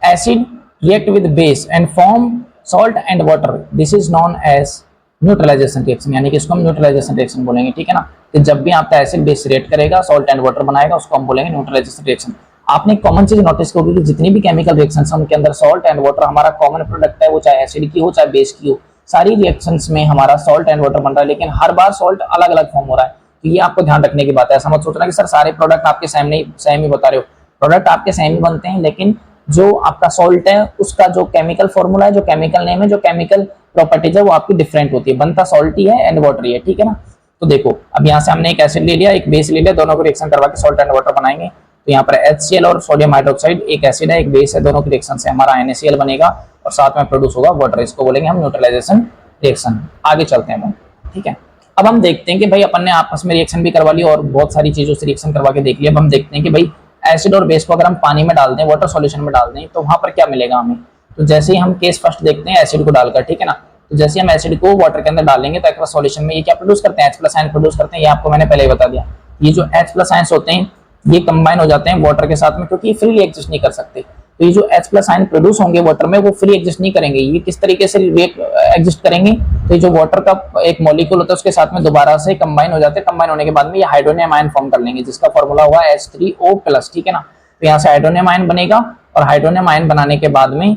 acid react with base and form salt and water, this is known as neutralization reaction, यानी कि इसको हम न्यूट्रलाइजेशन रिएक्शन बोलेंगे, ठीक है ना। तो जब भी आपका एसिड बेस रिएक्ट करेगा सॉल्ट एंड वाटर बनाएगा उसको हम बोलेंगे न्यूट्रलाइजेशन रिएक्शन। आपने कॉमन चीज नोटिस करोगे कि जितनी भी केमिकल रिएक्शंस हैं उनके अंदर सॉल्ट एंड वाटर हमारा कॉमन प्रोडक्ट है, वो चाहे एसिड की हो चाहे बेस की हो, सारी रिएक्शंस में हमारा सॉल्ट एंड वाटर बन रहा है, लेकिन हर बार सॉल्ट अलग अलग फॉर्म हो रहा है। तो ये आपको ध्यान रखने की बात है। ऐसा मत सोचना कि सर सारे प्रोडक्ट आपके सेम ही बता रहे हो, प्रोडक्ट आपके सेम ही बनते हैं, लेकिन जो आपका सॉल्ट है उसका जो केमिकल फॉर्मूला है, जो केमिकल नेम है, जो केमिकल प्रॉपर्टीज है वो आपकी डिफरेंट होती है, बनता सॉल्ट ही है एंड वाटर ही है, ठीक है ना। तो देखो अब यहाँ से हमने एक एसिड ले लिया, एक बेस ले लिया, दोनों को रिएक्शन करवा के सॉल्ट एंड वाटर बनाएंगे। तो यहाँ पर HCl और सोडियम हाइड्रोक्साइड, एक एसिड है एक बेस है, दोनों की रिएक्शन से हमारा NaCl बनेगा और साथ में प्रोड्यूस होगा वाटर, इसको बोलेंगे हम न्यूट्रलाइजेशन रिएक्शन। आगे चलते हैं हम, ठीक है। अब हम देखते हैं कि भाई अपन ने आपस में रिएक्शन भी करवा ली और बहुत सारी चीजों से रिएक्शन करवा के देख लिया। अब हम देखते हैं कि भाई एसिड और बेस को अगर हम पानी में डाल दें, वाटर सॉल्यूशन में डाल दें, तो वहां पर क्या मिलेगा हमें। तो जैसे ही हम केस फर्स्ट देखते हैं एसिड को डालकर, ठीक है ना। तो जैसे हम एसिड को वाटर के अंदर डालेंगे तो एक्वा सॉल्यूशन में ये क्या प्रोड्यूस करते हैं, H+ आयन प्रोड्यूस करते हैं। ये आपको मैंने पहले ही बता दिया, ये जो H+ आयंस होते हैं ये कंबाइन हो जाते हैं वाटर के साथ में, क्योंकि ये फ्रीली एग्जिस्ट नहीं कर सकते। तो ये जो H+ आयन प्रोड्यूस होंगे वाटर में वो फ्री एग्जिस्ट नहीं करेंगे। ये किस तरीके से एग्जिस्ट करेंगे, तो ये जो वाटर का एक मॉलिक्यूल होता है उसके साथ में दोबारा से कंबाइन हो जाते हैं। कंबाइन होने के बाद में ये हाइड्रोनियम आयन फॉर्म कर लेंगे, जिसका फॉर्मूला हुआ H3O+, ठीक है ना। तो यहाँ से हाइड्रोनियम आयन बनेगा, और हाइड्रोनियम आयन बनाने के बाद में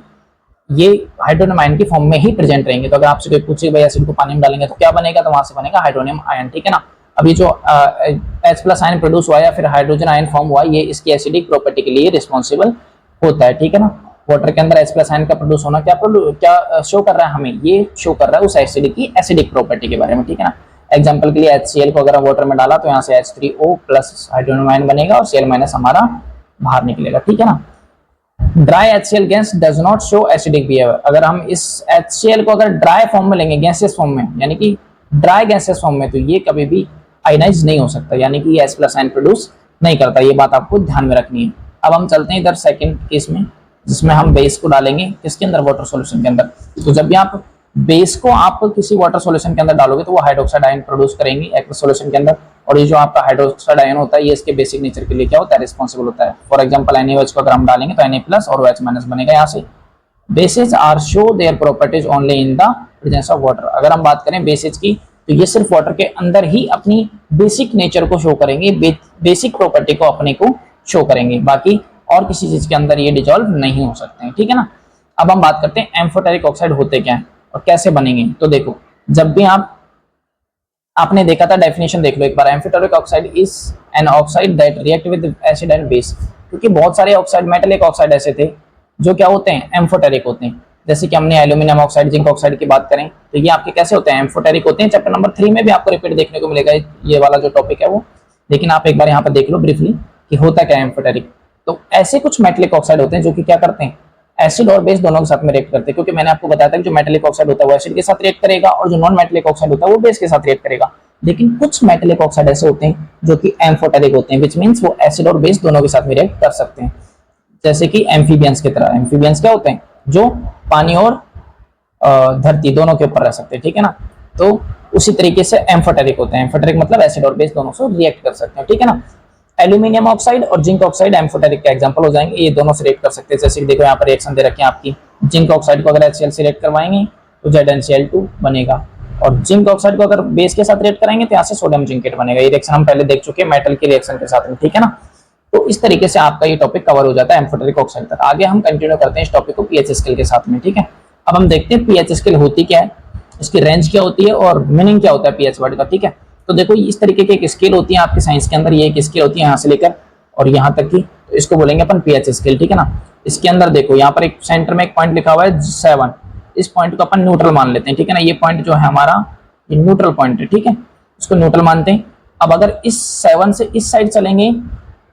ये हाइड्रोनियम आयन की फॉर्म में ही प्रेजेंट रहेंगे। तो अगर आपसे कोई पूछे भाई एसिड को पानी में डालेंगे तो क्या बनेगा, तो वहां से बनेगा हाइड्रोनियम आयन, ठीक है ना। अभी जो H+ आयन प्रोड्यूस हुआ या फिर हाइड्रोजन आयन फॉर्म हुआ, ये इसकी एसिडिक प्रॉपर्टी के लिए रिस्पॉन्सिबल होता है, ठीक है ना। वाटर के अंदर H+ आयन का प्रोड्यूस होना क्या शो कर रहा है हमें, ये शो कर रहा है उस एसिड की एसिडिक प्रॉपर्टी के बारे में, ठीक है ना। एग्जांपल के लिए HCl को अगर हम वाटर में डाला तो यहाँ से H3O+ हाइड्रोनियम आयन बनेगा और Cl- हमारा बाहर निकलेगा, ठीक है ना। Dry HCl gas does not show acidic behaviour. अगर हम इस HCl को अगर ड्राई फॉर्म में लेंगे, गैसेस फॉर्म में, यानी कि ड्राई गैसेस फॉर्म में, तो ये कभी भी आयनाइज नहीं हो सकता, यानी कि ये H+ आयन प्रोड्यूस नहीं करता। ये बात आपको ध्यान में रखनी है। अब हम चलते हैं इधर सेकंड केस में, जिसमें हम बेस को डालेंगे किसके अंदर, वाटर सॉल्यूशन के अंदर। तो जब भी आप बेस को आप किसी वाटर सॉल्यूशन के अंदर डालोगे तो वो हाइड्रोक्साइड आयन प्रोड्यूस करेंगे एक्वस सॉल्यूशन के अंदर, और ये जो आपका हाइड्रोक्साइड आयन होता है ये इसके बेसिक नेचर के लिए क्या होता है, रिस्पॉन्सिबल होता है। फॉर एग्जांपल NaOH को अगर हम डालेंगे तो Na+ और OH- बनेगा। यहाँ से bases are show their properties only in the presence of water. अगर हम बात करें बेसिस की, तो ये सिर्फ वाटर के अंदर ही अपनी बेसिक नेचर को शो करेंगे, बेसिक प्रॉपर्टी को अपने को शो करेंगे, बाकी और किसी चीज के अंदर ये डिसॉल्व नहीं हो सकते हैं, ठीक है ना। अब हम बात करते हैं एम्फोटेरिक ऑक्साइड होते क्या है और कैसे बनेंगे। तो देखो, जब भी आपने देखा था, डेफिनेशन देख लो एक बार। Amphoteric oxide is an oxide that react with acid and base. क्योंकि बहुत सारे ऑक्साइड, मेटेलिक ऑक्साइड ऐसे थे जो क्या होते हैं, एम्फोटेरिक होते हैं। जैसे कि हमने एल्यूमिनियम ऑक्साइड, जिंक ऑक्साइड की बात करें तो ये आपके कैसे होते हैं, एम्फोटेरिक होते हैं। चैप्टर नंबर 3 में भी आपको रिपीट देखने को मिलेगा ये वाला जो टॉपिक है वो, लेकिन आप एक बार यहाँ पर देख लो ब्रीफली कि होता क्या है एम्फोटेरिक। तो ऐसे कुछ मेटेलिक ऑक्साइड होते हैं जो कि क्या करते हैं, एसिड और बेस दोनों के साथ में रिएक्ट करते हैं। क्योंकि मैंने आपको बताया था कि जो मेटेलिक ऑक्साइड होता है वो एसिड के साथ रिएक्ट करेगा, और जो नॉन मेटेलिक ऑक्साइड होता है वो बेस के साथ रिएक्ट करेगा। लेकिन कुछ मेटेलिक ऑक्साइड ऐसे होते हैं जो कि एम्फोटेरिक होते हैं, विच मींस वो एसिड और बेस दोनों के साथ में रिएक्ट कर सकते हैं। जैसे कि एम्फीबियंस की तरह। एम्फीबियंस क्या होते हैं, जो पानी और धरती दोनों के ऊपर रह सकते हैं, ठीक है ना। तो उसी तरीके से एम्फोटेरिक होते हैं। एम्फोटेरिक मतलब एसिड और बेस दोनों से रिएक्ट कर सकते हैं, ठीक है ना। एल्यूमिनियम ऑक्साइड और जिंक ऑक्साइड एम्फोटेरिक का एग्जांपल हो जाएंगे, ये दोनों से रिएक्ट कर सकते हैं। जैसे कि देखो यहाँ पर रिएक्शन दे रखी है आपकी, जिंक ऑक्साइड को अगर HCl से रिएक्ट करवाएंगे तो ZnCl2 बनेगा, और जिंक ऑक्साइड को अगर बेस के साथ रिएक्ट कराएंगे तो यहाँ से सोडियम जिंकेट बनेगा। ये रिएक्शन हम पहले देख चुके हैं मेटल के रिएक्शन के साथ में, ठीक है ना। तो इस तरीके से आपका ये टॉपिक कवर हो जाता है एम्फोटेरिक ऑक्साइड तक। आगे हम कंटिन्यू करते हैं इस टॉपिक को पीएच स्केल के साथ में, ठीक है। अब हम देखते हैं पीएच स्केल होती क्या है, इसकी रेंज क्या होती है और मीनिंग क्या होता है पीएच वर्ड का, ठीक है। तो देखो इस तरीके की एक स्केल होती है आपके साइंस के अंदर, ये एक स्केल होती है यहाँ से लेकर और यहाँ तक की, तो इसको बोलेंगे अपन पीएच स्केल, ठीक है ना। इसके अंदर देखो यहाँ पर एक सेंटर में एक पॉइंट लिखा हुआ है 7, इस पॉइंट को अपन न्यूट्रल मान लेते हैं, ठीक है ना। ये पॉइंट जो है हमारा ये न्यूट्रल पॉइंट है, ठीक है, इसको न्यूट्रल मानते हैं। अब अगर इस 7 से इस साइड चलेंगे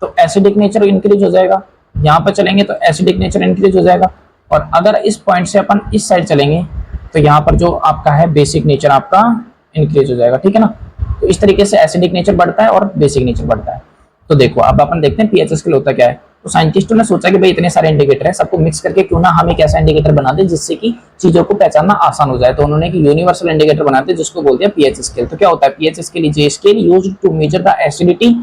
तो एसिडिक नेचर इंक्रीज हो जाएगा, यहाँ पर चलेंगे तो एसिडिक नेचर इंक्रीज हो जाएगा, और अगर इस पॉइंट से अपन इस साइड चलेंगे तो यहाँ पर जो आपका है बेसिक नेचर आपका इंक्रीज हो जाएगा, ठीक है ना। तो इस तरीके से एसिडिक नेचर बढ़ता है और बेसिक नेचर बढ़ता है। तो देखो अब अपन देखते हैं पीएच स्केल होता क्या है। तो साइंटिस्टों ने सोचा कि भाई इतने सारे इंडिकेटर है, सबको मिक्स करके क्यों ना हम एक ऐसा इंडिकेटर बना दे जिससे कि चीजों को पहचानना आसान हो जाए। तो उन्होंने एक यूनिवर्सल इंडिकेटर बनाते जिसको बोलते हैं पीएच स्केल। तो क्या होता है pH scale, is a scale used to measure the acidity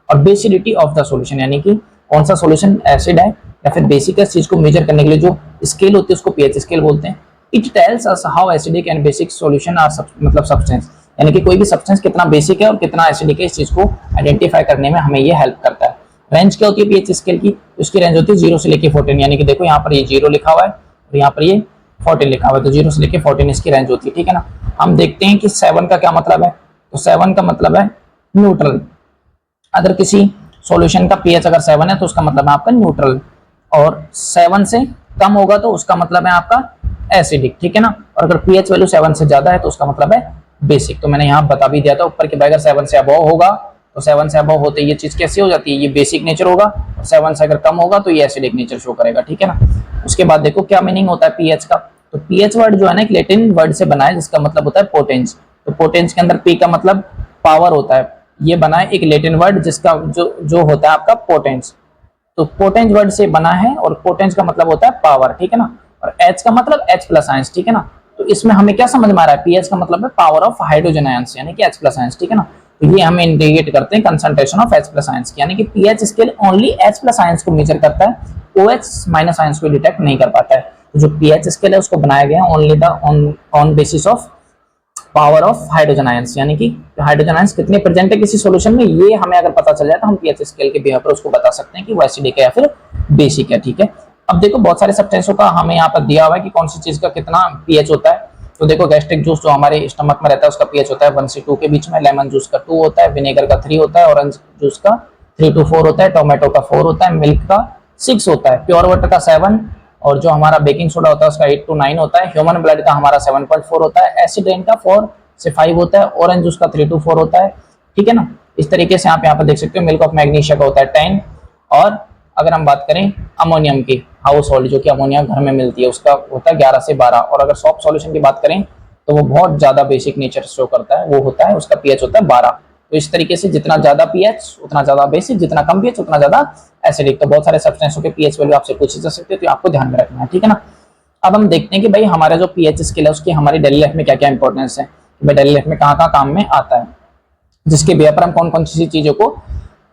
और बेसिडिटी ऑफ द सॉल्यूशन, यानी कि कौन सा सॉल्यूशन एसिड है या फिर बेसिक है, इस चीज को मेजर करने के लिए जो स्केल होती है उसको पीएच स्केल बोलते हैं। It tells us how acidic and basic solution are, मतलब सब्सटेंस, यानी कि कोई भी सब्सटेंस कितना बेसिक है और कितना एसिडिक है, इस चीज को आइडेंटिफाई करने में हमें ये हेल्प करता है। रेंज क्या होती है पीएच स्केल की, उसकी रेंज होती है 0 से लेके 14, यानी कि देखो यहाँ पर ये 0 लिखा हुआ है और यहाँ पर ये 14 लिखा हुआ है, तो 0 से लेके 14 इसकी रेंज होती है, ठीक है ना। हम देखते हैं कि 7 का क्या मतलब है, तो 7 का मतलब है न्यूट्रल। अगर किसी सॉल्यूशन का पीएच अगर 7 है तो उसका मतलब है आपका न्यूट्रल, और 7 से कम होगा तो उसका मतलब है आपका एसिडिक, ठीक है ना। और अगर पीएच वैल्यू 7 से ज्यादा है तो उसका मतलब है बेसिक। तो मैंने यहाँ बता भी दिया था ऊपर कि अगर 7 से अबव होगा तो 7 से अबव होते ये चीज कैसी हो जाती है, ये बेसिक नेचर होगा, और 7 से अगर कम होगा तो ये एसिडिक नेचर शो करेगा, ठीक है ना। उसके बाद देखो क्या मीनिंग होता है पीएच का। तो पीएच वर्ड जो है ना एक लैटिन वर्ड से बना है जिसका मतलब होता है पोटेंस। तो पोटेंस के अंदर पी का मतलब पावर होता है, ये बना है एक लैटिन वर्ड जिसका जो होता है आपका पोटेंस। तो पोटेंस वर्ड से बना है और पोटेंस का मतलब होता है पावर, ठीक है ना। और एच का मतलब H+ आयंस, ठीक है ना। तो इसमें हमें क्या समझ में आ रहा है, पीएच का मतलब है पावर ऑफ हाइड्रोजन आयंस, यानी कि H+ आयंस, ठीक है ना। तो ये हम इंडिकेट करते हैं concentration of H plus ions की, यानी कि pH scale only H plus ions को मेजर करता है, OH माइनस आयंस को डिटेक्ट नहीं कर पाता है। तो जो पीएच स्केल है उसको बनाया गया है only the on basis of power of hydrogen ions, यानी कि हाइड्रोजन आयंस कितने प्रेजेंट है किसी सॉल्यूशन में, ये हमें अगर पता चल जाए तो हम पीएच स्केल के बेस पर उसको बता सकते हैं कि वो एसिडिक है या फिर बेसिक है। ठीक है, अब देखो बहुत सारे सब्सटेंसों का हमें यहाँ पर दिया हुआ है कि कौन सी चीज का कितना पीएच होता है। तो देखो गैस्ट्रिक जूस जो हमारे स्टमक में रहता है उसका पीएच होता है 1 से 2 के बीच में, लेमन जूस का 2 होता है, विनेगर का 3 होता है, ऑरेंज जूस का 3 to 4 होता है, टोमेटो का 4 होता है, मिल्क का 6 होता है, प्योर वाटर का 7, और जो हमारा बेकिंग सोडा होता है उसका 8 to 9 होता है, ह्यूमन ब्लड का हमारा 7.4 होता है, एसिड रेन का 4 से 5 होता है, ऑरेंज जूस का 3 to 4 होता है। ठीक है ना, इस तरीके से आप यहाँ पर देख सकते हो। मिल्क ऑफ मैग्नीशिया का होता है 10, और अगर हम बात करें अमोनियम की हाउस होल्ड जो कि अमोनिया घर में मिलती है उसका होता है 11 से 12, और अगर सॉफ्ट सॉल्यूशन की बात करें तो वो बहुत ज्यादा बेसिक नेचर शो करता है, वो होता है उसका पीएच होता है 12। तो इस तरीके से जितना ज्यादा पीएच उतना ज्यादा बेसिक, जितना कम पीएच उतना ज्यादा एसिडिक। तो बहुत सारे सब्सटेंसों के पीएच वैल्यू आपसे पूछी जा सकती है, तो आपको ध्यान में रखना है। ठीक है ना, अब हम देखते हैं कि भाई हमारा जो पीएच स्केल है उसकी हमारी डेली लाइफ में क्या क्या इंपॉर्टेंस है, भाई डेली लाइफ में कहाँ कहाँ काम में आता है, जिसके बेस पर हम कौन कौन सी चीजों को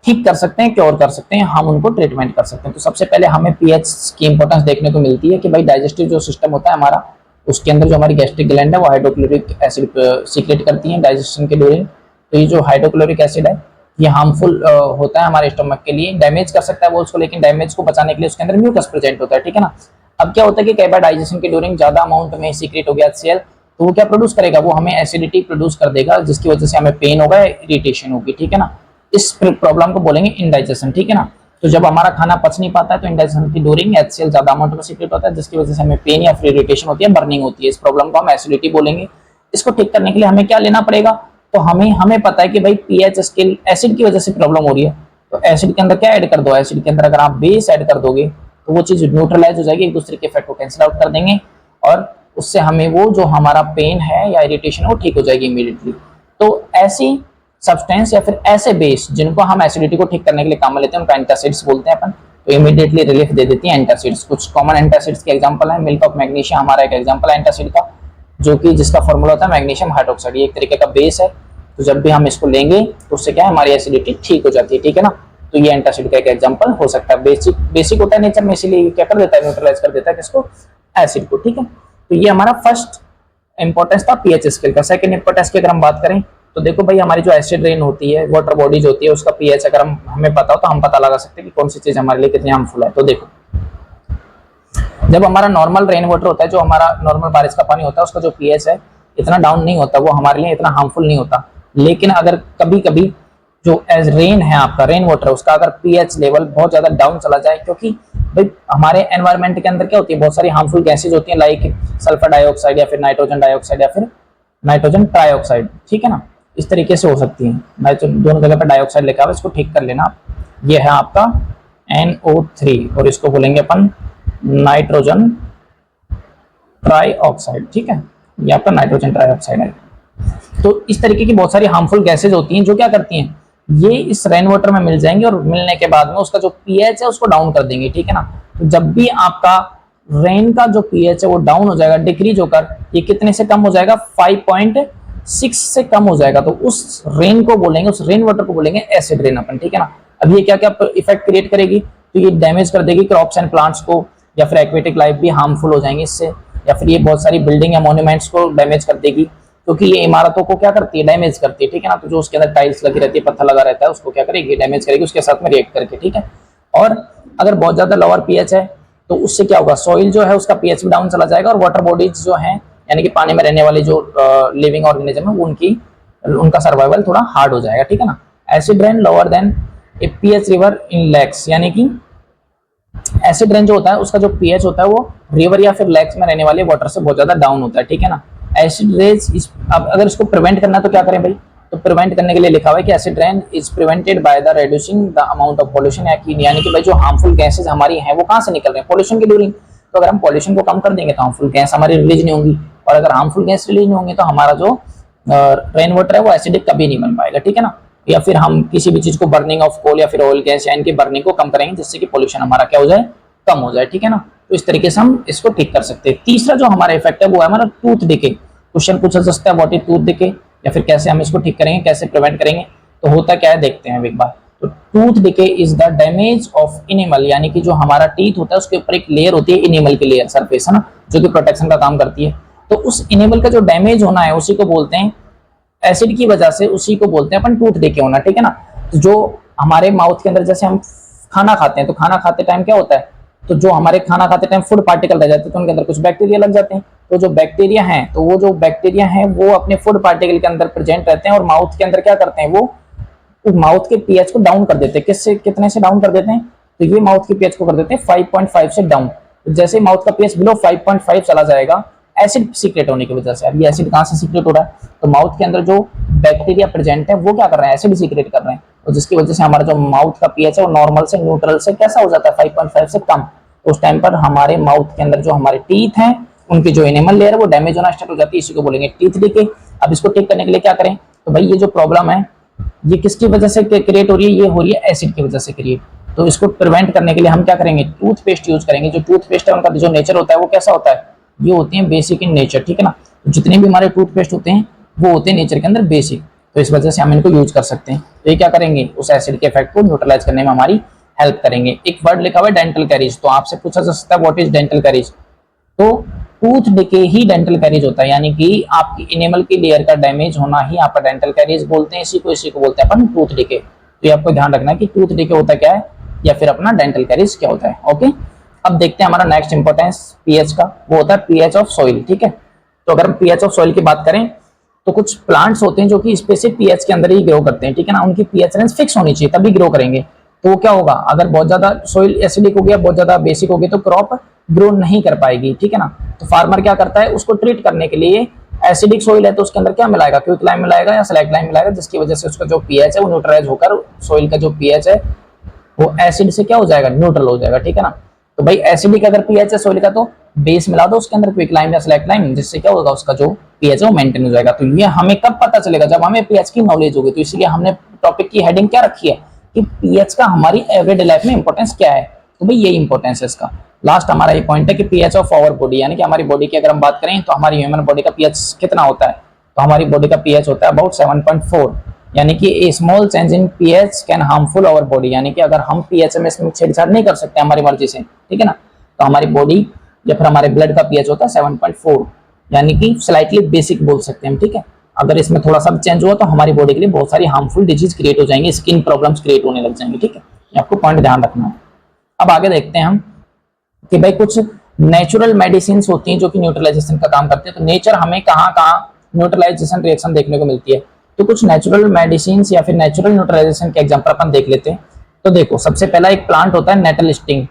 ठीक कर सकते हैं, क्योर कर सकते हैं, हम उनको ट्रीटमेंट कर सकते हैं। तो सबसे पहले हमें पीएच की इंपॉर्टेंस देखने को मिलती है कि भाई डाइजेस्टिव जो सिस्टम होता है हमारा, उसके अंदर जो हमारी गैस्ट्रिक ग्लैंड है वो हाइड्रोक्लोरिक एसिड सीक्रेट करती है डाइजेशन के दौरान। तो ये जो हाइड्रोक्लोरिक एसिड है ये हार्मफुल होता है हमारे स्टमक के लिए, डैमेज कर सकता है वो उसको, लेकिन डैमेज को बचाने के लिए उसके अंदर म्यूकस प्रेजेंट होता है। ठीक है ना, अब क्या होता है कि कई बार डाइजेशन के दौरान ज्यादा अमाउंट में सीक्रेट हो गया HCl, तो वो क्या प्रोड्यूस करेगा, वो हमें एसिडिटी प्रोड्यूस कर देगा, जिसकी वजह से हमें पेन होगा, इरिटेशन होगी। ठीक है ना, इस प्रॉब्लम को बोलेंगे इंडाइजेशन। ठीक है ना, तो जब हमारा खाना पच नहीं पाता है तो इंडाइजेशन की ड्यूरिंग HCl ज्यादा अमाउंट में सीक्रेट होता है, जिसकी वजह से हमें पेन या फिर इरिटेशन होती है, बर्निंग होती है। इस प्रॉब्लम को हम एसिडिटी बोलेंगे। इसको ठीक करने के लिए हमें क्या लेना पड़ेगा, तो हमें पता है कि भाई पीएच स्केल एसिड की वजह से प्रॉब्लम हो रही है, तो एसिड के अंदर क्या ऐड कर दो, एसिड के अंदर अगर आप बेस ऐड कर दोगे तो वो चीज न्यूट्रलाइज हो जाएगी, एक दूसरे के इफेक्ट को कैंसिल आउट कर देंगे, और उससे हमें वो जो हमारा पेन है या इरिटेशन है वो ठीक हो जाएगी इमीडिएटली। तो ऐसी सब्सटेंस या फिर ऐसे बेस जिनको हम एसिडिटी को ठीक करने के लिए काम में लेते हैं उनको एंटासिड्स बोलते हैं अपन, तो इमीडिएटली रिलीफ दे देती है एंटासिड्स। कुछ कॉमन एंटासिड्स के एग्जांपल है, मिल्क ऑफ मैग्नीशिया हमारा एक एग्जांपल है एंटासिड का, जो कि जिसका फॉर्मूला होता है मैग्नीशियम हाइड्रोक्साइड, ये एक तरीके का बेस है। तो जब भी हम इसको लेंगे तो उससे क्या है हमारी एसिडिटी ठीक हो जाती है। ठीक है ना, तो ये एंटासिड का एक एग्जांपल हो सकता है। बेसिक होता है नेचर में, इसीलिए क्या कर देता है, न्यूट्रलाइज कर देता है किसको, एसिड को। ठीक है, तो ये हमारा फर्स्ट इंपॉर्टेंस था पीएच स्केल का। सेकंड इंपॉर्टेंस की अगर हम बात करें तो देखो भाई हमारी जो एसिड रेन होती है, वाटर बॉडीज होती है, उसका पीएच अगर हमें पता हो तो हम पता लगा सकते हैं कि कौन सी चीज हमारे लिए कितनी हार्मफुल है। तो देखो जब हमारा नॉर्मल रेन वाटर होता है, जो हमारा नॉर्मल बारिश का पानी होता है, उसका जो पीएच है इतना डाउन नहीं होता, वो हमारे लिए इतना हार्मफुल नहीं होता। लेकिन अगर कभी कभी जो एज रेन है आपका रेन वाटर है उसका अगर पीएच लेवल बहुत ज्यादा डाउन चला जाए, क्योंकि भाई हमारे एनवायरनमेंट के अंदर क्या होती है, बहुत सारी हार्मफुल गैसेज होती है, लाइक सल्फर डाइऑक्साइड या फिर नाइट्रोजन डाइऑक्साइड या फिर नाइट्रोजन ट्राइऑक्साइड। ठीक है ना, इस तरीके से हो सकती है, मैं तो दोनों जगह पर डाइऑक्साइड लिखा हुआ है, इसको ठीक कर लेना। ये है आपका NO3 और इसको बोलेंगे अपन नाइट्रोजन ट्राइऑक्साइड। ठीक है, ये आपका नाइट्रोजन ट्राइऑक्साइड है। तो इस तरीके की बहुत सारी हार्मफुल गैसेज होती हैं जो क्या करती हैं, ये इस रेन वाटर में मिल जाएंगे और मिलने के बाद में उसका जो पीएच है उसको डाउन कर देंगे। ठीक है ना, तो जब भी आपका रेन का जो पीएच है वो डाउन हो जाएगा, डिक्रीज होकर ये कितने से कम हो जाएगा, 5.6 से कम हो जाएगा, तो उस रेन को बोलेंगे, उस रेन वाटर को बोलेंगे एसिड रेन अपन। ठीक है ना, अब ये क्या क्या इफेक्ट क्रिएट करेगी, तो ये डैमेज कर देगी क्रॉप्स एंड प्लांट्स को, या फिर एक्वेटिक लाइफ भी हार्मफुल हो जाएंगे इससे, या फिर ये बहुत सारी बिल्डिंग या मॉन्यूमेंट्स को डैमेज कर देगी, क्योंकि ये इमारतों को क्या करती है, डैमेज करती है। ठीक है ना, तो जो उसके अंदर टाइल्स लगी रहती है, पत्थर लगा रहता है, उसको क्या करेगी, डैमेज करेगी उसके साथ में रिएक्ट करके। ठीक है, और अगर बहुत ज्यादा लोअर पीएच है तो उससे क्या होगा, सॉइल जो है उसका पीएच भी डाउन चला जाएगा, और वाटर बॉडीज जो है यानी कि पानी में रहने वाले जो लिविंग ऑर्गेनिज्म है उनका सर्वाइवल थोड़ा हार्ड हो जाएगा। ठीक है ना, acid rain lower than a pH river in lakes, यानी कि एसिड रेन जो होता है उसका जो पीएच होता है वो रिवर या फिर लेक्स में रहने वाले वाटर से बहुत ज्यादा डाउन होता है। ठीक है ना, एसिड रेन अब अगर इसको प्रिवेंट करना है तो क्या करें भाई, तो प्रिवेंट करने के लिए लिखा हुआ है कि acid rain is prevented by the reducing the amount of pollution, यानी कि भाई जो हार्मफुल गैसेज हमारी हैं वो कहां से निकल रहे हैं, पॉल्यूशन की ड्यूरिंग। तो अगर हम पॉल्यूशन को कम कर देंगे तो हार्मफुल गैस हमारी रिलीज नहीं होंगी, और अगर हार्मफुल गैस रिलीज नहीं होंगी तो हमारा जो रेन वाटर है वो एसिडिक कभी नहीं बन पाएगा। ठीक है ना, या फिर हम किसी भी चीज को बर्निंग ऑफ कोल या फिर ऑयल गैस या इनकी बर्निंग को कम करेंगे जिससे कि पॉल्यूशन हमारा क्या हो जाए, कम हो जाए। ठीक है ना, तो इस तरीके से हम इसको ठीक कर सकते हैं। तीसरा जो हमारा इफेक्ट है वो है हमारा टूथ डिके। क्वेश्चन पूछा जा सकता है व्हाट इज टूथ डिके, या फिर कैसे हम इसको ठीक करेंगे, कैसे प्रिवेंट करेंगे। तो होता क्या है देखते हैं एक बार। तो tooth decay is the damage of enamel, यानी कि जो हमारा टीथ होता है उसके ऊपर एक लेयर होती है इनेमल की लेयर, सरफेस है ना, जो कि प्रोटेक्शन का काम करती है। तो उस इनेमल का जो डैमेज होना है उसी को बोलते हैं, एसिड की वजह से उसी को बोलते हैं अपन टूथ डिके होना, ठीक है ना। तो जो हमारे माउथ के अंदर जैसे हम खाना खाते हैं, तो खाना खाते टाइम क्या होता है, तो जो हमारे खाना खाते टाइम फूड पार्टिकल रह जाते हैं तो उनके अंदर कुछ बैक्टीरिया लग जाते हैं। तो जो बैक्टीरिया हैं, तो वो जो बैक्टीरिया हैं वो अपने फूड पार्टिकल के अंदर प्रेजेंट रहते हैं और माउथ के अंदर क्या करते हैं, वो माउथ के पीएच को डाउन कर देते हैं। किससे, कितने से डाउन कर देते हैं, तो ये माउथ के पीएच को कर देते हैं 5.5 से डाउन। तो जैसे माउथ का पीएच बिलो 5.5 चला जाएगा एसिड सीक्रेट होने की वजह से। अब ये एसिड कहां से सीक्रेट हो रहा है, तो माउथ के अंदर जो बैक्टीरिया प्रेजेंट है वो क्या कर रहे हैं, एसिड सीक्रेट कर रहे हैं, और जिसकी वजह से हमारा जो माउथ का पीएच है वो नॉर्मल से न्यूट्रल से कैसा हो जाता है, 5.5 से कम। तो उस टाइम पर हमारे माउथ के अंदर जो हमारे टीथ हैं उनकी जो एनिमल लेयर है वो डैमेज होना स्टार्ट हो जाती है, इसी को बोलेंगे टीथ डिके। अब इसको ठीक करने के लिए क्या करें, तो भाई ये जो प्रॉब्लम है ये किसकी वजह से क्रिएट हो रही है, ये हो रही है एसिड की वजह से क्रिएट। तो इसको प्रिवेंट करने के लिए हम क्या करेंगे, टूथपेस्ट यूज करेंगे। जो टूथपेस्ट है उनका जो नेचर होता है वो कैसा होता है, ये होती है बेसिक इन नेचर, ठीक है ना। तो जितने भी हमारे टूथपेस्ट होते हैं वो होते हैं नेचर के अंदर बेसिक, तो इस वजह से हम इनको यूज कर सकते हैं। तो ये क्या करेंगे, उस एसिड के इफेक्ट को न्यूट्रलाइज करने में हमारी हेल्प करेंगे। एक वर्ड लिखा हुआ है डेंटल कैरीज, तो आपसे पूछा जा सकता है व्हाट इज डेंटल कैरीज, तो टूथ डिके ही डेंटल कैरीज होता है, यानी कि आपकी इनेमल की लेयर का डैमेज होना ही आपका डेंटल कैरीज बोलते हैं। इसी को बोलते हैं अपन टूथ डिके। तो ये आपको ध्यान रखना है कि टूथ डिके होता क्या है या फिर अपना डेंटल कैरीज क्या होता है। ओके, अब देखते हैं हमारा नेक्स्ट इंपॉर्टेंस पीएच का, वो होता है पीएच ऑफ सॉइल, ठीक है। तो अगर हम पीएच ऑफ सॉइल की बात करें तो कुछ प्लांट्स होते हैं जो कि स्पेसिफिक पीएच के अंदर ही ग्रो करते हैं, ठीक है ना। उनकी पीएच रेंज फिक्स होनी चाहिए तभी ग्रो करेंगे। तो क्या होगा, अगर बहुत ज्यादा सॉइल एसिडिक हो गया, बहुत ज्यादा बेसिक हो गया, तो क्रॉप ग्रो नहीं कर पाएगी, ठीक है ना। तो फार्मर क्या करता है, उसको ट्रीट करने के लिए एसिडिक सॉइल है तो उसके अंदर क्या मिलाएगा, क्विकलाइम मिलाएगा या सेलेक्टलाइम मिलाएगा, जिसकी वजह से उसका जो पीएच है वो न्यूट्रलाइज होकर सॉइल का जो पीएच है वो एसिड से क्या हो जाएगा, न्यूट्रल हो जाएगा, ठीक है ना। तो भाई एसिडिक अगर पीएच है सॉइल का तो बेस मिला दो उसके अंदर क्विकलाइम या सेलेक्टलाइम, जिससे क्या होगा, उसका जो पीएच है वो मेंटेन हो जाएगा। तो ये हमें कब पता चलेगा, जब हमें पीएच की नॉलेज होगी। तो इसलिए हमने टॉपिक की हेडिंग क्या रखी है कि पीएच का हमारी एवरीडे लाइफ में इंपॉर्टेंस क्या है। तो भाई ये इंपॉर्टेंस है इसका। लास्ट हमारा ये पॉइंट है कि पीएच ऑफ आवर बॉडी, यानी कि हमारी बॉडी की अगर हम बात करें तो हमारी ह्यूमन बॉडी का पीएच कितना होता है, तो हमारी बॉडी का पीएच होता है अबाउट 7.4, यानी कि a small change in pH can harmful our body, यानी कि अगर हम पीएच में इसमें छेड़छाड़ नहीं कर सकते हमारी मर्जी से, ठीक है ना, तो हमारी बॉडी या फिर हमारे ब्लड का पीएच होता है 7.4, यानी कि स्लाइटली बेसिक बोल सकते हैं हम, ठीक है। अगर इसमें थोड़ा सा चेंज हुआ तो हमारी बॉडी के लिए बहुत सारी हार्मफुल डिजीज क्रिएट हो जाएंगी, स्किन प्रॉब्लम्स क्रिएट होने लग जाएंगे, ठीक है। ये आपको पॉइंट ध्यान रखना है। अब आगे देखते हैं हम कि भाई कुछ नेचुरल मेडिसिन होती हैं जो कि न्यूट्रलाइजेशन का काम करते हैं। तो नेचर हमें कहाँ कहाँ न्यूट्रलाइजेशन रिएक्शन देखने को मिलती है, तो कुछ नेचुरल मेडिसिन या फिर नेचुरल न्यूट्रलाइजेशन के एग्जांपल अपन देख लेते हैं। तो देखो सबसे पहला एक प्लांट होता है नेटल स्टिंग,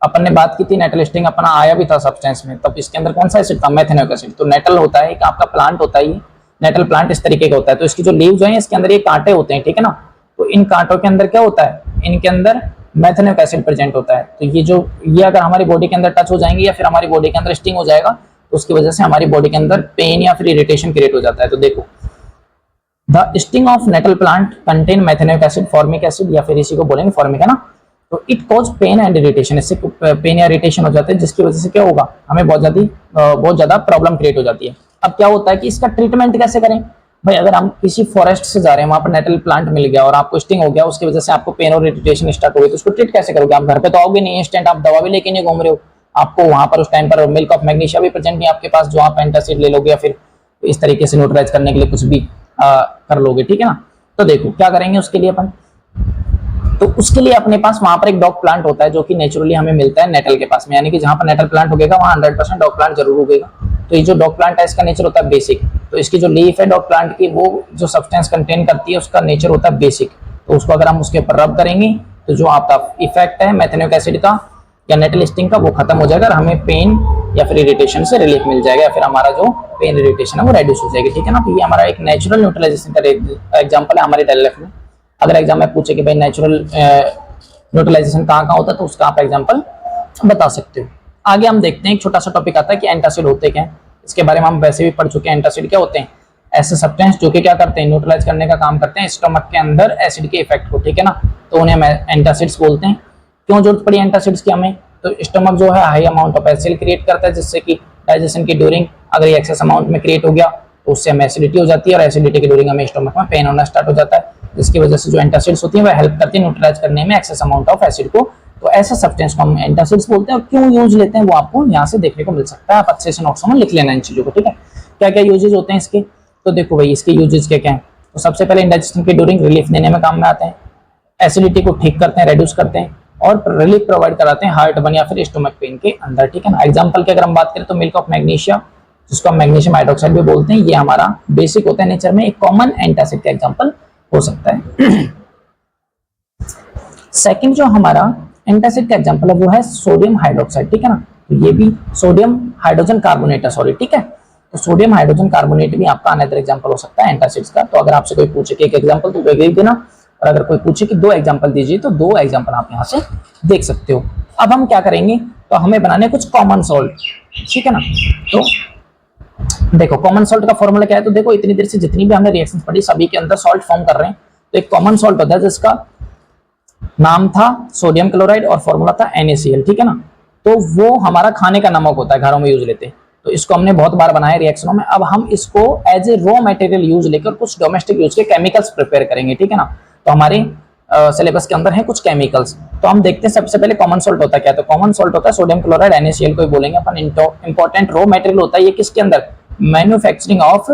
अपन ने बात की थी नेटल स्टिंग, अपना आया भी था सब्सटेंस में, तब इसके अंदर कौन सा एसिड था, मेथेनोइक एसिड। तो नेटल होता है एक आपका प्लांट होता है, नेटल प्लांट इस तरीके का होता है। तो इसकी जो लीव्स हैं इसके अंदर ये कांटे होते हैं, ठीक है ना। तो इन कांटों के अंदर क्या होता है, इनके अंदर मेथेनोइक एसिड प्रेजेंट होता है। तो ये अगर हमारी बॉडी के अंदर टच हो जाएंगे या फिर हमारी बॉडी के अंदर स्टिंग हो जाएगा तो उसकी वजह से हमारी बॉडी के अंदर पेन या फिर इरिटेशन क्रिएट हो जाता है। तो देखो the sting of nettle plant contain methanoic acid, formic acid या फिर इसी को बोलेंगे फॉर्मिक, है ना। तो it cause pain and irritation, इससे पेन या इरिटेशन हो जाते हैं, जिसकी वजह से क्या होगा, हमें बहुत ज्यादा प्रॉब्लम क्रिएट हो जाती है। अब क्या होता है कि इसका ट्रीटमेंट कैसे करें भाई, अगर हम किसी फॉरेस्ट से जा रहे हैं, वहां पर नेटल प्लांट मिल गया और आपको स्टिंग हो गया, उसकी वजह से आपको पेन और इरिटेशन स्टार्ट हो गई, तो उसको ट्रीट कैसे करोगे। आप घर पे तो आओगे नहीं इंस्टेंट, आप दवा भी लेके नहीं घूम रहे हो, आपको वहां पर उस टाइम पर मिल्क ऑफ मैग्नीशिया भी प्रेजेंट नहीं आपके पास, जो आप एंटासिड ले लोगे या फिर इस तरीके से न्यूट्रलाइज करने के लिए कुछ भी कर लोगे, ठीक है ना। तो देखो क्या करेंगे उसके लिए अपन, तो उसके लिए अपने पास वहां पर एक डॉग प्लांट होता है जो कि नेचुरली हमें मिलता है नेटल के पास में, यानी कि जहां पर नेटल प्लांट होगा वहां 100% डॉग प्लांट जरूर होगा। तो ये जो डॉग प्लांट है इसका नेचर होता है बेसिक, तो इसकी जो लीफ है डॉग प्लांट की वो जो सब्सटेंस कंटेन करती है उसका नेचर होता है बेसिक। तो उसको अगर हम उसके ऊपर रब करेंगे तो जो आपका इफेक्ट है मेथेनोइक एसिड का या नेटल स्टिंग का वो खत्म हो जाएगा और हमें पेन या फिर इरिटेशन से रिलीफ मिल जाएगा, या फिर हमारा जो पेन इरिटेशन है वो रेड्यूस हो जाएगी, ठीक है ना। तो ये हमारा एक नेचुरल न्यूट्रलाइजेशन का एग्जाम्पल है हमारे डेली लाइफ में। अगर एग्जाम में पूछे कि भाई नेचुरल न्यूट्रलाइजेशन कहाँ होता है तो उसका आप एग्जाम्पल बता सकते हो। आगे हम देखते हैं एक छोटा सा टॉपिक आता है कि एंटासिड होते क्या हैं, इसके बारे में हम वैसे भी पढ़ चुके हैं। एंटासिड क्या होते हैं, ऐसे सब्सटेंस जो कि क्या करते हैं, न्यूट्रलाइज करने का काम करते हैं स्टमक के अंदर एसिड के इफेक्ट को, ठीक है ना। तो उन्हें हम एंटासिड्स बोलते हैं। क्यों जरूरत पड़ी एंटासिड्स की हमें, तो स्टमक जो है high amount of acid create करता है, जिससे कि डाइजेशन के ड्यूरिंग अगर ये एक्सेस अमाउंट में क्रिएट हो गया तो उससे हमें एसिडिटी हो जाती है और एसिडिटी के ड्यूरिंग हमें स्टोमक में पेन होना स्टार्ट हो जाता है, जिसकी वजह से जो एंटासिड्स होती है वह हेल्प करती है न्यूट्रलाइज करने में एक्सेस अमाउंट ऑफ एसिड को। तो ऐसा सब्सटेंस को हम एंटासिड्स बोलते हैं। और क्यों यूज लेते हैं वो आपको यहाँ से देखने को मिल सकता है, आप अच्छे से नोट्स में लिख लेना इन चीजों को, ठीक है। क्या क्या यूजेज होते हैं इसके, तो देखो भाई इसके यूजेज क्या क्या है। तो सबसे पहले इंडाइजेशन के ड्यूरिंग रिलीफ देने में काम में आते हैं, एसिडिटी को ठीक करते हैं, रेड्यूस करते हैं और रिलीफ प्रोवाइड कराते हैं हार्ट बर्न या फिर स्टोमक पेन के अंदर, ठीक है ना। एग्जांपल की अगर हम बात करें तो मिल्क ऑफ मैग्नीशिया, जिसको हम मैग्नीशियम हाइड्रोक्साइड भी बोलते हैं, ये हमारा बेसिक होता है नेचर में, एक कॉमन एंटासिड का एग्जांपल हो सकता है। सेकंड जो हमारा एंटासिड का एग्जांपल है वो है सोडियम हाइड्रोक्साइड, ठीक है ना। तो ये भी सोडियम हाइड्रोजन कार्बोनेट है, सॉरी, ठीक है। तो सोडियम हाइड्रोजन कार्बोनेट भी आपका अनदर एग्जांपल हो सकता है एंटासिड्स का। तो अगर आपसे कोई पूछे कि एक एग्जांपल तो एक देना, और अगर कोई पूछे कि दो एग्जांपल दीजिए तो दो एग्जांपल आप यहाँ से देख सकते हो। अब हम क्या करेंगे, तो हमें बनाने कुछ कॉमन सॉल्ट, ठीक है ना। तो देखो कॉमन सॉल्ट का फॉर्मूला क्या है, तो देखो इतनी देर से जितनी भी हमने रिएक्शंस पढ़ी सभी के अंदर सॉल्ट फॉर्म कर रहे हैं। तो एक कॉमन सॉल्ट होता है जिसका नाम था सोडियम क्लोराइड और फॉर्मूला था NaCl, ठीक है ना। तो वो हमारा खाने का नमक होता है, घरों में यूज लेते हैं। तो इसको हमने बहुत बार बनाया रिएक्शनों में। अब हम इसको as a raw material use लेकर कुछ डोमेस्टिक यूज के केमिकल्स प्रिपेयर करेंगे, ठीक है ना। तो हमारे सिलेबस के अंदर है कुछ केमिकल्स। तो हम देखते हैं सबसे पहले कॉमन सॉल्ट होता है क्या। तो कॉमन सॉल्ट होता है सोडियम क्लोराइड, NaCl को ही बोलेंगे अपन। इंपॉर्टेंट रॉ मटेरियल होता है ये किसके अंदर, manufacturing of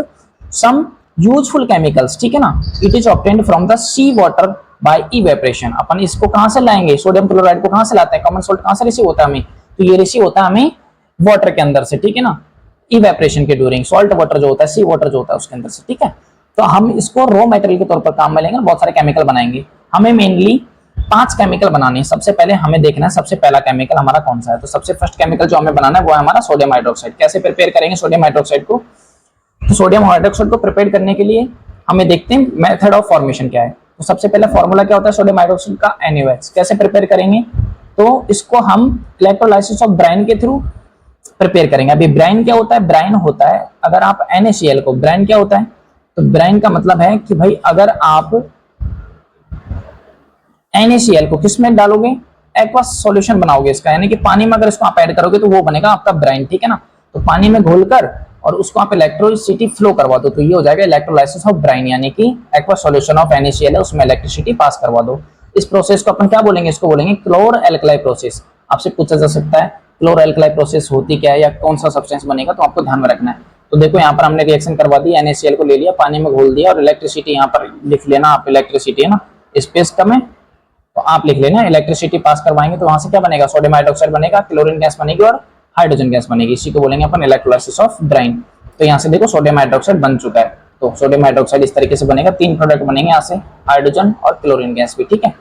some useful chemicals, ठीक है ना। It is obtained from the sea water by evaporation. अपन इसको कहां से लाएंगे, सोडियम क्लोराइड को कहां से लाते हैं, कॉमन सॉल्ट कहां से रिसीव होता है हमें, तो ये रिसीव होता है हमें वाटर के अंदर से, ठीक है ना। इवेपोरेशन के ड्यूरिंग सॉल्ट वाटर जो होता है, सी वाटर जो होता है उसके अंदर से, ठीक है। तो हम इसको रॉ मटेरियल के तौर पर काम में लेंगे, बहुत सारे केमिकल बनाएंगे। हमें मेनली 5 केमिकल बनाने हैं। सबसे पहले हमें देखना है सबसे पहला केमिकल हमारा कौन सा है। तो सबसे फर्स्ट केमिकल जो हमें बनाना है वो है हमारा सोडियम हाइड्रोक्साइड। कैसे प्रिपेयर करेंगे सोडियम हाइड्रोक्साइड को, तो सोडियम हाइड्रोक्साइड को प्रिपेयर करने के लिए हमें देखते हैं मेथड ऑफ फॉर्मेशन क्या है। तो सबसे पहले फॉर्मूला क्या होता है सोडियम हाइड्रोक्साइड का, NaOH। कैसे प्रिपेयर करेंगे, तो इसको हम इलेक्ट्रोलाइसिस ऑफ ब्राइन के थ्रू प्रिपेयर करेंगे। अभी ब्राइन क्या होता है, ब्राइन होता है अगर आप NaCl को, ब्राइन क्या होता है, तो ब्राइन का मतलब है कि भाई अगर आप NaCl को किस में डालोगे, एक्वस सॉल्यूशन बनाओगे इसका, यानी कि पानी में अगर इसको आप ऐड करोगे तो वो बनेगा आपका ब्राइन, ठीक है ना। तो पानी में घोलकर और उसको आप इलेक्ट्रिसिटी फ्लो करवा दो तो ये हो जाएगा इलेक्ट्रोलाइसिस ऑफ ब्राइन, यानी कि एक्वस सॉल्यूशन ऑफ NaCl है उसमें इलेक्ट्रिसिटी पास करवा दो। इस प्रोसेस को अपन क्या बोलेंगे, इसको बोलेंगे क्लोर एल्कलाई प्रोसेस। आपसे पूछा जा सकता है क्लोर एल्कलाई प्रोसेस होती क्या है या कौन सा सब्सटेंस बनेगा, तो आपको ध्यान में रखना है। तो देखो यहाँ पर हमने रिएक्शन करवा दी, NaCl को ले लिया, पानी में घोल दिया और इलेक्ट्रिसिटी यहाँ पर लिख लेना आप, इलेक्ट्रिसिटी है ना, स्पेस कम है तो आप लिख लेना इलेक्ट्रिसिटी पास करवाएंगे तो वहां से क्या बनेगा, सोडियम हाइड्रोक्साइड बनेगा, क्लोरीन गैस बनेगी और हाइड्रोजन गैस बनेगी। इसी को बोलेंगे अपन इलेक्ट्रोलाइसिस ऑफ ब्राइन। तो यहाँ से देखो सोडियम हाइड्रोक्साइड बन चुका है। तो सोडियम हाइड्रोक्साइड इस तरीके से बनेगा, 3 प्रोडक्ट बनेंगे यहाँ से, हाइड्रोजन और क्लोरीन गैस भी, ठीक है।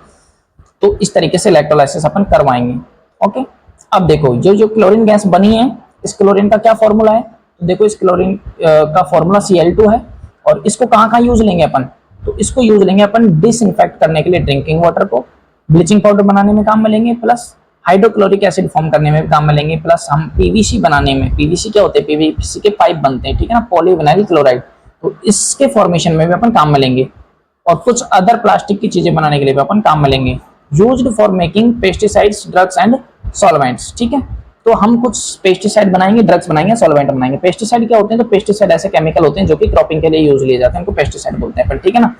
तो इस तरीके से इलेक्ट्रोलाइसिस अपन करवाएंगे, ओके। अब देखो जो क्लोरीन गैस बनी है, इस क्लोरीन का क्या फॉर्मूला है, तो देखो इस क्लोरीन का फॉर्मूला Cl2 है। और इसको कहाँ यूज लेंगे अपन, तो इसको यूज लेंगे अपन डिसइंफेक्ट करने के लिए ड्रिंकिंग वाटर को, ब्लीचिंग पाउडर बनाने में काम में लेंगे, प्लस हाइड्रोक्लोरिक एसिड फॉर्म करने में काम में लेंगे, प्लस हम पीवीसी बनाने में, पीवीसी क्या होते हैं, पीवीसी के पाइप बनते हैं, ठीक है ना, पॉलीविनाइल क्लोराइड, तो इसके फॉर्मेशन में भी अपन काम में लेंगे। और कुछ अदर प्लास्टिक की चीजें बनाने के लिए भी अपन काम में लेंगे, used for making pesticides, drugs and solvents, ठीक है। तो हम कुछ पेस्टिसाइड बनाएंगे, ड्रग्स बनाएंगे, सॉल्वेंट बनाएंगे। पेस्टिसाइड क्या होते हैं, तो पेस्टिसाइड ऐसे केमिकल होते हैं जो कि क्रॉपिंग के लिए यूज लिए जाते हैं, उनको पेस्टिसाइड बोलते हैं, ठीक है ना।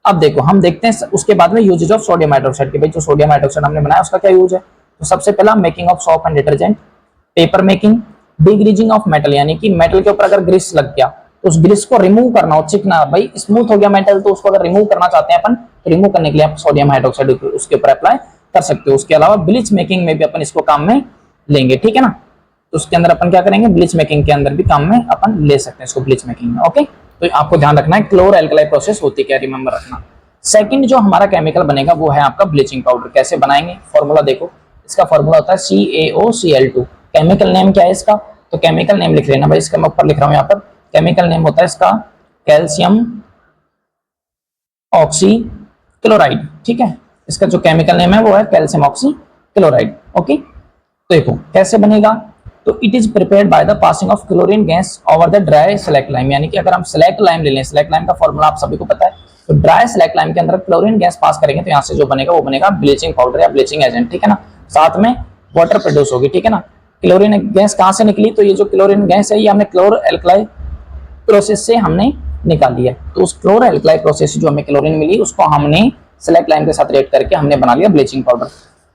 अब देखो हम देखते हैं उसके बाद में यूजेज ऑफ सोडियम हाइड्रोक्साइड के, भाई जो सोडियम हाइड्रोक्साइड हमने बनाया उसका क्या यूज है। तो सबसे पहला making of soap and detergent, paper making, degreasing of metal, यानी कि मेटल के ऊपर अगर ग्रीस लग गया तो उस ग्रीस को रिमूव करना हो, चिकना भाई स्मूथ हो गया मेटल तो उसको अगर रिमूव करना चाहते हैं अपन, तो रिमूव करने के लिए आप सोडियम हाइड्रोक्साइड उसके ऊपर अप्लाई कर सकते हो। उसके अलावा ब्लीच मेकिंग में भी अपन इसको काम में लेंगे, ठीक है ना। तो उसके अंदर अपन क्या करेंगे, ब्लीच मेकिंग के अंदर भी काम में अपन ले सकते हैं इसको, ब्लीच मेकिंग में, ओके। तो आपको ध्यान रखना है क्लोर एल्कलाई प्रोसेस होती क्या, रिमेंबर रखना। सेकंड जो हमारा केमिकल बनेगा वो है आपका ब्लीचिंग पाउडर। कैसे बनाएंगे, फॉर्मूला देखो, इसका फॉर्मूला होता है CaOCl2। केमिकल नेम क्या है इसका, तो केमिकल नेम लिख लेना भाई, इसका मैं ऊपर लिख रहा हूं यहाँ पर, केमिकल नेम होता है इसका कैल्शियम ऑक्सी क्लोराइड, ठीक है। इसका जो केमिकल नेम है वो है कैल्शियम ऑक्सी क्लोराइड, ओके। तो देखो कैसे बनेगा, तो it is prepared by the passing of chlorine gas over the dry select lime, यानी कि अगर हम सेलेक्ट लाइम ले लें, सेलेक्ट लाइम का फॉर्मूला आप सभी को पता है, तो ड्राई सेलेक्ट लाइम के अंदर क्लोरीन गैस पास करेंगे तो यहाँ से जो बनेगा वो बनेगा ब्लीचिंग पाउडर या ब्लीचिंग एजेंट, ठीक है ना। साथ में वाटर प्रोड्यूस होगी, ठीक है ना। क्लोरीन गैस कहाँ से निकली, तो ये जो क्लोरीन गैस है ये हमने क्लोर एल्कलाई प्रोसेस से हमने निकाली है। तो उस क्लोरोएल्कलाइ प्रोसेस से जो हमें क्लोरीन मिली उसको हमने सेलेक्ट लाइम के साथ रेट करके हमने बना लिया ब्लीचिंग पाउडर।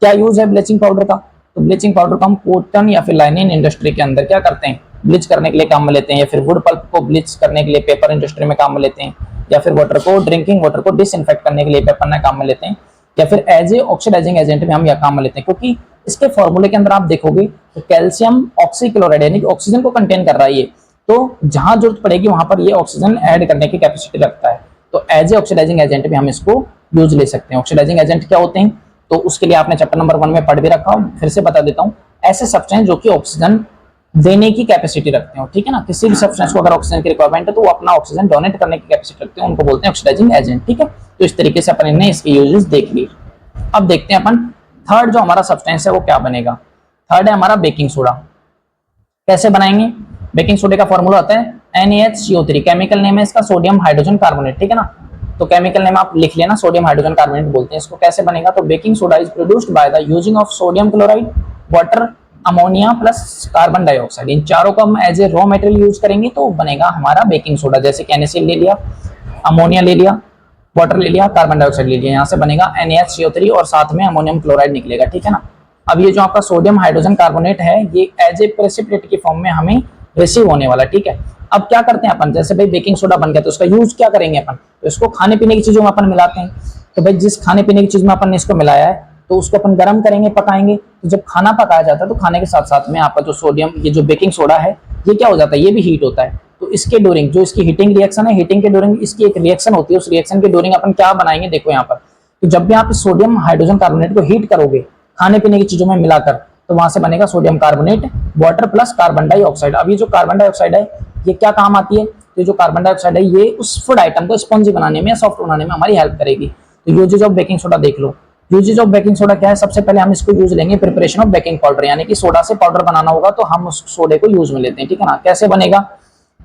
क्या यूज है ब्लीचिंग पाउडर का? तो ब्लीचिंग पाउडर को हम कॉटन या फिर लाइनिन इंडस्ट्री के अंदर क्या करते हैं, ब्लीच करने के लिए काम में लेते हैं, या फिर वुड पल्प को ब्लीच करने के लिए पेपर इंडस्ट्री में काम में लेते हैं, या फिर वाटर को ड्रिंकिंग वाटर को डिसइंफेक्ट करने के लिए पेपर में काम में लेते हैं, या फिर एज ए ऑक्सीडाइजिंग एजेंट में हम यह काम में लेते हैं। क्योंकि इसके फॉर्मूले के अंदर आप देखोगे तो कैल्शियम ऑक्सीक्लोराइड यानी कि ऑक्सीजन को कंटेन कर रहा है ये, तो जहां जरूरत पड़ेगी वहां पर ये ऑक्सीजन ऐड करने की कैपेसिटी रखता है। तो एज ए ऑक्सीडाइजिंग एजेंट में हम इसको यूज ले सकते हैं। ऑक्सीडाइजिंग एजेंट क्या होते हैं? तो उसके लिए आपने चैप्टर नंबर 1 में पढ़ भी रखा हो, फिर से बता देता हूं। ऐसे सब्सटेंस जो कि ऑक्सीजन देने की कैपेसिटी रखते हो, ठीक है ना। किसी भी सब्सटेंस को अगर ऑक्सीजन की रिक्वायरमेंट है तो वो अपना ऑक्सीजन डोनेट करने की कैपेसिटी रखते हैं, उनको बोलते हैं ऑक्सीडाइजिंग एजेंट, ठीक है। तो इस तरीके से अपन ने इसके यूजेस देख लिए। अब देखते हैं अपन थर्ड जो हमारा सब्सटेंस है वो क्या बनेगा। थर्ड है हमारा बेकिंग सोडा। कैसे बनाएंगे? बेकिंग सोडे का फॉर्मूला होता है NaHCO3, केमिकल नेम है इसका सोडियम हाइड्रोजन कार्बोनेट, ठीक है ना। तो केमिकल नेम आप लिख लेना, सोडियम हाइड्रोजन कार्बोनेट बोलते हैं इसको। कैसे बनेगा? तो baking soda is produced by the using of sodium chloride, water, ammonia plus carbon dioxide. इन चारों को हम as a raw material use करेंगे तो बनेगा हमारा बेकिंग सोडा। जैसे कि NaCl ले लिया, अमोनिया ले लिया, वाटर ले लिया, कार्बन डाइऑक्साइड ले लिया, यहाँ से बनेगा NaHCO3 और साथ में अमोनियम क्लोराइड निकलेगा, ठीक है ना। अब ये जो आपका सोडियम हाइड्रोजन कार्बोनेट है ये एज ए प्रेसिपिटेट की फॉर्म में हमें रिसीव होने वाला, ठीक है। अब क्या करते हैं अपन, जैसे भाई बेकिंग सोडा बन गया तो उसका यूज क्या करेंगे अपन? तो इसको खाने पीने की चीजों में अपन मिलाते हैं। तो भाई जिस खाने पीने की चीज में अपन ने इसको मिलाया है तो उसको अपन गर्म करेंगे, पकाएंगे। तो जब खाना पकाया जाता है तो खाने के साथ साथ में आपका जो सोडियम, ये जो बेकिंग सोडा है ये क्या हो जाता है, ये भी हीट होता है। तो इसके ड्यूरिंग जो इसकी हीटिंग रिएक्शन है, हीटिंग के ड्यूरिंग इसकी एक रिएक्शन होती है, उस रिएक्शन के ड्यूरिंग अपन क्या बनाएंगे देखो यहाँ पर। तो जब भी आप सोडियम हाइड्रोजन कार्बोनेट को हीट करोगे खाने पीने की चीजों में मिलाकर तो वहां से बनेगा sodium carbonate, water plus carbon dioxide. अब ये जो कार्बन डाइऑक्साइड है ये क्या काम आती है? तो जो कार्बन डाइऑक्साइड है ये उस फूड आइटम को स्पॉन्जी बनाने में या सॉफ्ट बनाने में हमारी हेल्प करेगी। तो यूजेज ऑफ बेकिंग सोडा देख लो। यूजेज ऑफ बेकिंग सोडा क्या है? सबसे पहले हम इसको यूज लेंगे प्रिपरेशन ऑफ बेकिंग पाउडर, यानी कि सोडा से पाउडर बनाना होगा तो हम उस सोडे को यूज में लेते हैं, ठीक है ना। कैसे बनेगा?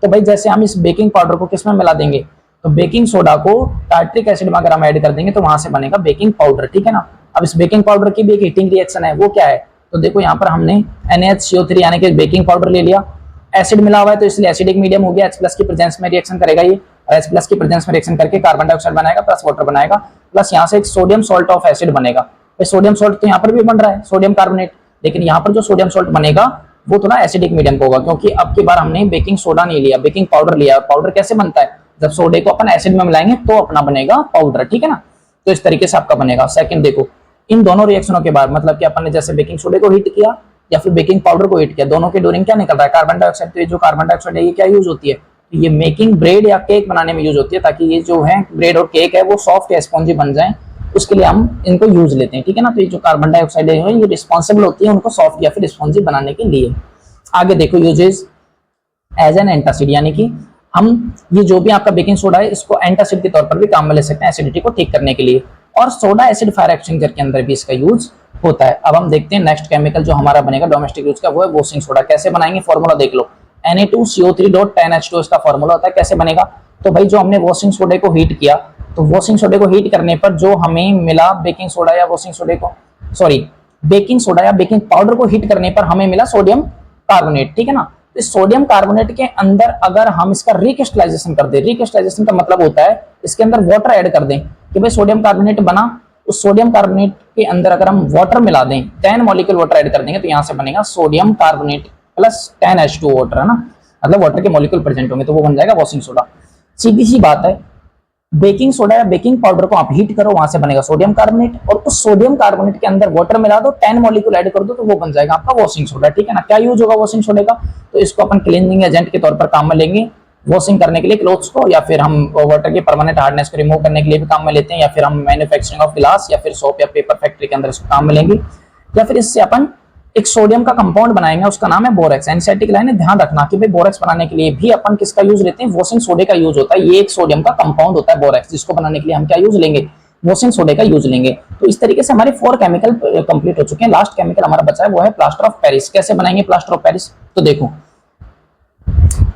तो भाई जैसे हम इस बेकिंग पाउडर को किसमें मिला देंगे, तो बेकिंग सोडा को टार्ट्रिक एसिड में अगर हम ऐड कर देंगे तो वहां से बनेगा बेकिंग पाउडर, ठीक है ना। अब इस बेकिंग पाउडर की भी एक हीटिंग रिएक्शन है, वो क्या है? तो देखो यहाँ पर हमने NaHCO3 यानी कि बेकिंग पाउडर ले लिया, एसिड मिला हुआ है तो इसलिए एसिडिक मीडियम हो गया, H+ की प्रेजेंस में रिएक्शन करेगा ये, और H+ की प्रेजेंस में रिएक्शन करके कार्बन डाइऑक्साइड बनाएगा प्लस वाटर बनाएगा, प्लस यहाँ से एक सोडियम सॉल्ट ऑफ एसिड बनेगा। सोडियम सॉल्ट तो यहाँ पर भी बन रहा है सोडियम कार्बोनेट, लेकिन यहाँ पर जो सोडियम सॉल्ट बनेगा वो थोड़ा एसिडिक मीडियम का होगा, क्योंकि अब की बार हमने बेकिंग सोडा नहीं लिया, बेकिंग पाउडर लिया। पाउडर कैसे बनता है? जब सोडे को अपन एसिड में मिलाएंगे तो अपना बनेगा पाउडर, ठीक है ना। तो इस तरीके से आपका बनेगा। सेकंड देखो, इन दोनों रिएक्शनों के बाद मतलब कि अपन ने जैसे बेकिंग सोडे को हीट किया या फिर बेकिंग पाउडर को हीट किया, दोनों के ड्यूरिंग क्या निकल रहा है? Carbon dioxide. तो ये जो कार्बन डाइऑक्साइड है ये क्या यूज होती है? तो ये मेकिंग ब्रेड या केक बनाने में यूज होती है, ताकि ये जो है ब्रेड और केक है वो सॉफ्ट या स्पॉन्जी बन जाए, उसके लिए हम इनको यूज लेते हैं, ठीक है ना। तो ये जो कार्बन डाइऑक्साइड है ये रिस्पॉन्सिबल होती है उनको सॉफ्ट या फिर स्पॉन्जी बनाने के लिए। आगे देखो यूजेस एज एन एंटासिड, यानी कि हम ये जो भी आपका बेकिंग सोडा है इसको एंटासिड के तौर पर भी काम में ले सकते हैं एसिडिटी को ठीक करने के लिए, और सोडा एसिड फायर एक्सटिंग्विशर के अंदर भी इसका यूज होता है। अब हम देखते हैं नेक्स्ट केमिकल जो हमारा बनेगा डोमेस्टिक यूज का, वो है वॉशिंग सोडा। कैसे बनाएंगे? फॉर्मूला देख लो, Na2CO3.10H2 इसका फॉर्मूला होता है। कैसे बनेगा? तो भाई जो हमने वॉशिंग सोडे को हीट किया तो वॉशिंग सोडे को हीट करने पर जो हमें मिला बेकिंग सोडा या वॉशिंग सोडे को बेकिंग सोडा या बेकिंग पाउडर को हीट करने पर हमें मिला सोडियम कार्बोनेट, ठीक है ना। तो इस सोडियम कार्बोनेट के अंदर अगर हम इसका रिक्रिस्टलाइजेशन कर दें, रिक्रिस्टलाइजेशन का मतलब होता है इसके अंदर वाटर ऐड कर दें कि भाई सोडियम कार्बोनेट बना, उस सोडियम कार्बोनेट के अंदर अगर हम वाटर मिला दें 10 मॉलिक्यूल वाटर ऐड कर देंगे तो यहाँ से बनेगा sodium carbonate plus 10H2 water, है ना, मतलब वाटर के मॉलिक्यूल प्रेजेंट होंगे तो वो बन जाएगा वॉशिंग सोडा। सीधी सी बात है, बेकिंग सोडा या बेकिंग पाउडर को आप हीट करो वहां से बनेगा सोडियम कार्बोनेट, और उस सोडियम कार्बोनेट के अंदर वाटर मिला दो 10 मॉलिक्यूल ऐड कर दो तो वो बन जाएगा आपका वॉशिंग सोडा, ठीक है ना। क्या यूज होगा वॉशिंग सोडे का? तो इसको अपन क्लीनिंग एजेंट के तौर पर काम में लेंगे, वॉशिंग करने के लिए क्लोथ्स को, या फिर हम वाटर की परमानेंट हार्डनेस को रिमूव करने के लिए भी काम में लेते हैं, या फिर हम मैन्युफैक्चरिंग ऑफ ग्लास या फिर सोप या पेपर फैक्ट्री के अंदर इसको काम में लेंगे, या फिर इससे अपन एक सोडियम का कंपाउंड बनाएंगे उसका नाम है बोरेक्स। एनसीईआरटी लाइन है, ध्यान रखना कि भाई बोरेक्स बनाने के लिए भी अपन किसका यूज लेते हैं? वॉशिंग सोडे का यूज होता है। ये एक सोडियम का कंपाउंड होता है बोरेक्स, जिसको बनाने के लिए हम क्या यूज लेंगे? वॉशिंग सोडे का यूज लेंगे। तो इस तरीके से हमारे 4 केमिकल कंप्लीट हो चुके हैं। लास्ट केमिकल हमारा बचा है वो है प्लास्टर ऑफ पेरिस। कैसे बनाएंगे प्लास्टर ऑफ पेरिस? तो देखो,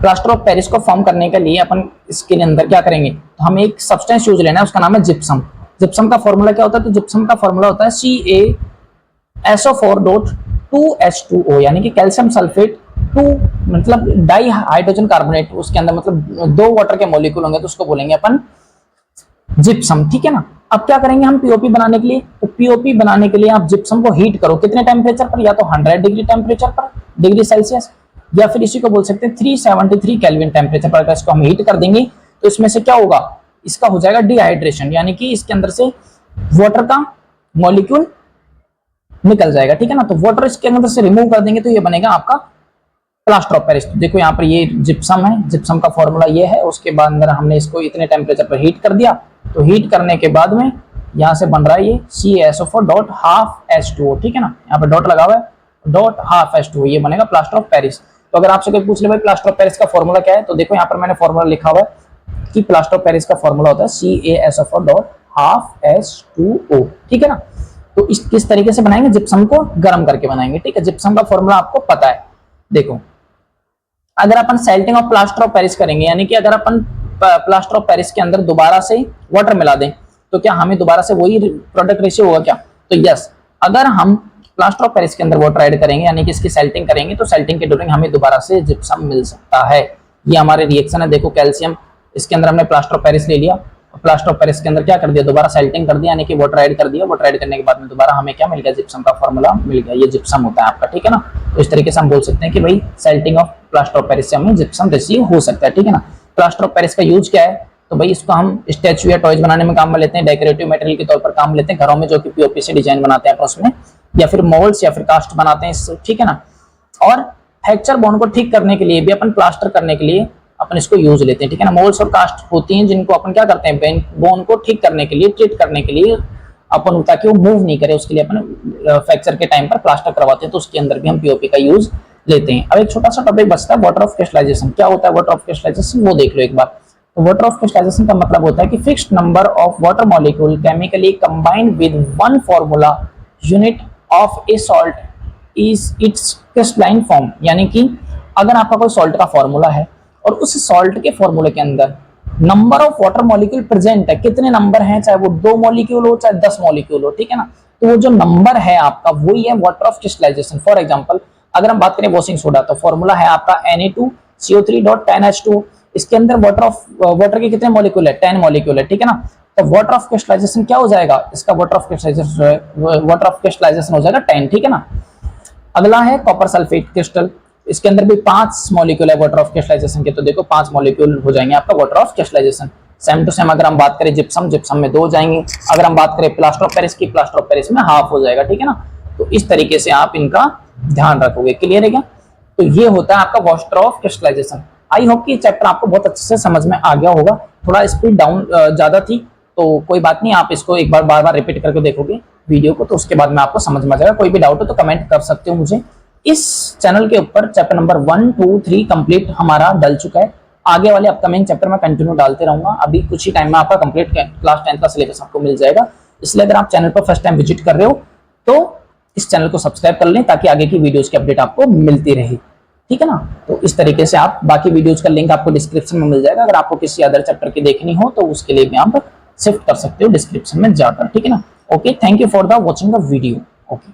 प्लास्टर ऑफ पेरिस को फॉर्म करने के लिए अपन इसके अंदर क्या करेंगे? तो हमें एक सब्सटेंस यूज लेना है, उसका नाम है जिप्सम। जिप्सम का फॉर्मूला क्या होता है? तो जिप्सम का फॉर्मूला होता है CaSO4.2H2O, यानी कि कैल्शियम सल्फेट टू मतलब डाई हाइड्रोजन कार्बोनेट, उसके अंदर मतलब 2 वाटर के मॉलिक्यूल होंगे तो उसको बोलेंगे अपन जिप्सम, ठीक है ना। अब क्या करेंगे हम पीओपी बनाने के लिए, तो पीओपी बनाने के लिए आप जिप्सम को हीट करो कितने टेम्परेचर पर, या तो 100 डिग्री टेम्परेचर पर, डिग्री सेल्सियस, या फिर इसी को बोल सकते हैं 373 केल्विन टेम्परेचर पर। अगर इसको हम हीट कर देंगे तो इसमें से क्या होगा, इसका हो जाएगा डिहाइड्रेशन, यानी कि इसके अंदर से वाटर का मॉलिक्यूल निकल जाएगा, ठीक है ना। तो वाटर इसके अंदर से रिमूव कर देंगे तो ये बनेगा आपका प्लास्टर ऑफ पेरिस। देखो यहाँ पर ये जिप्सम है, जिप्सम का फॉर्मूला ये है। उसके बाद अंदर हमने इसको इतने टेम्परेचर पर हीट कर दिया, तो हीट करने के बाद में यहाँ से बन रहा है ये CaSO4 डॉट हाफ H2O, ठीक है ना। यहाँ पर डॉट लगा हुआ है, डॉट हाफ H2O, ये बनेगा प्लास्टर ऑफ पेरिस। तो अगर आपसे कोई पूछ ले भाई प्लास्टर ऑफ पेरिस का फॉर्मूला क्या है, तो देखो यहाँ पर मैंने फॉर्मूला लिखा हुआ है कि प्लास्टर ऑफ पेरिस का फॉर्मूला होता है CaSO4 डॉट हाफ H2O, ठीक है ना। तो इस किस तरीके से बनाएंगे, जिप्सम को गर्म करके बनाएंगे, ठीक है। जिप्सम का फॉर्मूला आपको पता है। देखो अगर अपन setting of plaster of Paris करेंगे, यानी कि अगर अपन प्लास्टर ऑफ पेरिस के अंदर दोबारा से वाटर मिला दें तो क्या हमें दोबारा से वही प्रोडक्ट रेशियो होगा क्या, तो यस। अगर हम प्लास्टर ऑफ पेरिस के अंदर वाटर ऐड करेंगे यानी कि इसकी सेल्टिंग करेंगे तो सेल्टिंग के ड्यूरिंग हमें दोबारा से जिप्सम मिल सकता है। ये हमारे रिएक्शन है। देखो कैल्शियम, इसके अंदर हमने प्लास्टर ऑफ पेरिस ले लिया, प्लास्टर ऑफ पेरिस के अंदर क्या कर दिया, दोबारा सेल्टिंग कर दिया, यानी कि वाटर ऐड कर दिया। वाटर ऐड करने के बाद में दोबारा हमें क्या मिल गया, जिप्सम का फॉर्मूला मिल गया। ये जिप्सम होता है आपका, ठीक है ना। तो इस तरीके से हम बोल सकते हैं कि भाई silting of plaster of Paris से हमें जिप्सम रिसीव हो सकता है, ठीक है ना। प्लास्टर ऑफ पेरिस का यूज क्या है, तो भाई इसको हम स्टैचू या टॉयज बनाने में काम में लेते हैं, डेकोरेटिव मटेरियल के तौर पर काम लेते हैं घरों में, जो कि पीओपी से डिजाइन बनाते हैं उसमें, या फिर मोल्ड्स या फिर कास्ट बनाते हैं इससे, ठीक है ना। और फ्रैक्चर बोन को ठीक करने के लिए भी अपन प्लास्टर करने के लिए अपन इसको यूज लेते हैं, ठीक है ना। मोल्ड्स और कास्ट होती हैं जिनको अपन क्या करते हैं, बोन को ठीक करने के लिए, ट्रीट करने के लिए अपन, ताकि वो मूव नहीं करे, उसके लिए अपन फ्रैक्चर के टाइम पर प्लास्टर करवाते हैं, तो उसके अंदर भी हम पीओपी का यूज लेते हैं। अब एक छोटा सा टॉपिक बचता है वाटर ऑफ क्रिस्टलाइजेशन। क्या होता है वाटर ऑफ क्रिस्टलाइजेशन, वो देख लो एक बार। तो वाटर ऑफ क्रिस्टलाइजेशन का मतलब होता है कि fixed number of water molecule chemically combined with one formula unit of A salt is it's crystalline form. यानी कि अगर आपका कोई सॉल्ट का फॉर्मूला है और उस सॉल्ट के फॉर्मूले के अंदर number of water molecule present है, कितने नंबर हैं, चाहे वो 2 मॉलिक्यूल हो चाहे 10 मॉलिक्यूल हो, ठीक है ना। तो वो जो नंबर है आपका वही है water of crystallization. For example अगर हम बात करें वॉशिंग सोडा, तो फॉर्मूला है आपका Na2CO3.10H2। इसके अंदर वाटर के कितने मॉलिक्यूल है, 10 मॉलिक्यूल है, ठीक है ना। तो वाटर ऑफ क्रिस्टलाइजेशन क्या हो जाएगा, इसका वाटर ऑफ क्रिस्टलाइजेशन हो जाएगा 10, ठीक है ना। अगला है कॉपर सल्फेट क्रिस्टल, इसके अंदर भी 5 मॉलिक्यूल है वाटर ऑफ क्रिस्टलाइजेशन के, तो देखो 5 मॉलिक्यूल हो जाएंगे आपका water of crystallization. Same to same अगर हम बात करें जिप्सम, जिप्सम में 2 जाएंगे। अगर हम बात करें प्लास्टर ऑफ पेरिस की, प्लास्टर ऑफ पेरिस में हाफ हो जाएगा, ठीक है ना। तो इस तरीके से आप इनका ध्यान रखोगे, क्लियर है क्या। तो ये होता है आपका water of crystallization. I hope कि चैप्टर आपको बहुत अच्छे से समझ में आ गया होगा। थोड़ा स्पीड डाउन ज्यादा थी तो कोई बात नहीं, आप इसको एक बार बार रिपीट करके देखोगे वीडियो को, तो उसके बाद में आपको समझ में आ जाएगा। कोई भी डाउट हो तो कमेंट कर सकते हो मुझे। इस चैनल के ऊपर चैप्टर नंबर 1, 2, 3 कंप्लीट हमारा डल चुका है। आगे वाले अपकमिंग चैप्टर में कंटिन्यू डालते रहूंगा। अभी कुछ ही टाइम में आपका कंप्लीट क्लास 10 का सिलेबस आपको मिल जाएगा। इसलिए अगर आप चैनल पर फर्स्ट टाइम विजिट कर रहे हो तो इस चैनल को सब्सक्राइब कर लें, ताकि आगे की वीडियोस की अपडेट आपको मिलती रहे, ठीक है ना। तो इस तरीके से आप बाकी वीडियोस का लिंक आपको डिस्क्रिप्शन में मिल जाएगा। अगर आपको किसी अदर चैप्टर की देखनी हो तो उसके लिए भी आप शिफ्ट कर सकते हो डिस्क्रिप्शन में जाकर, ठीक है ना। Okay, thank you for the watching the video. Okay.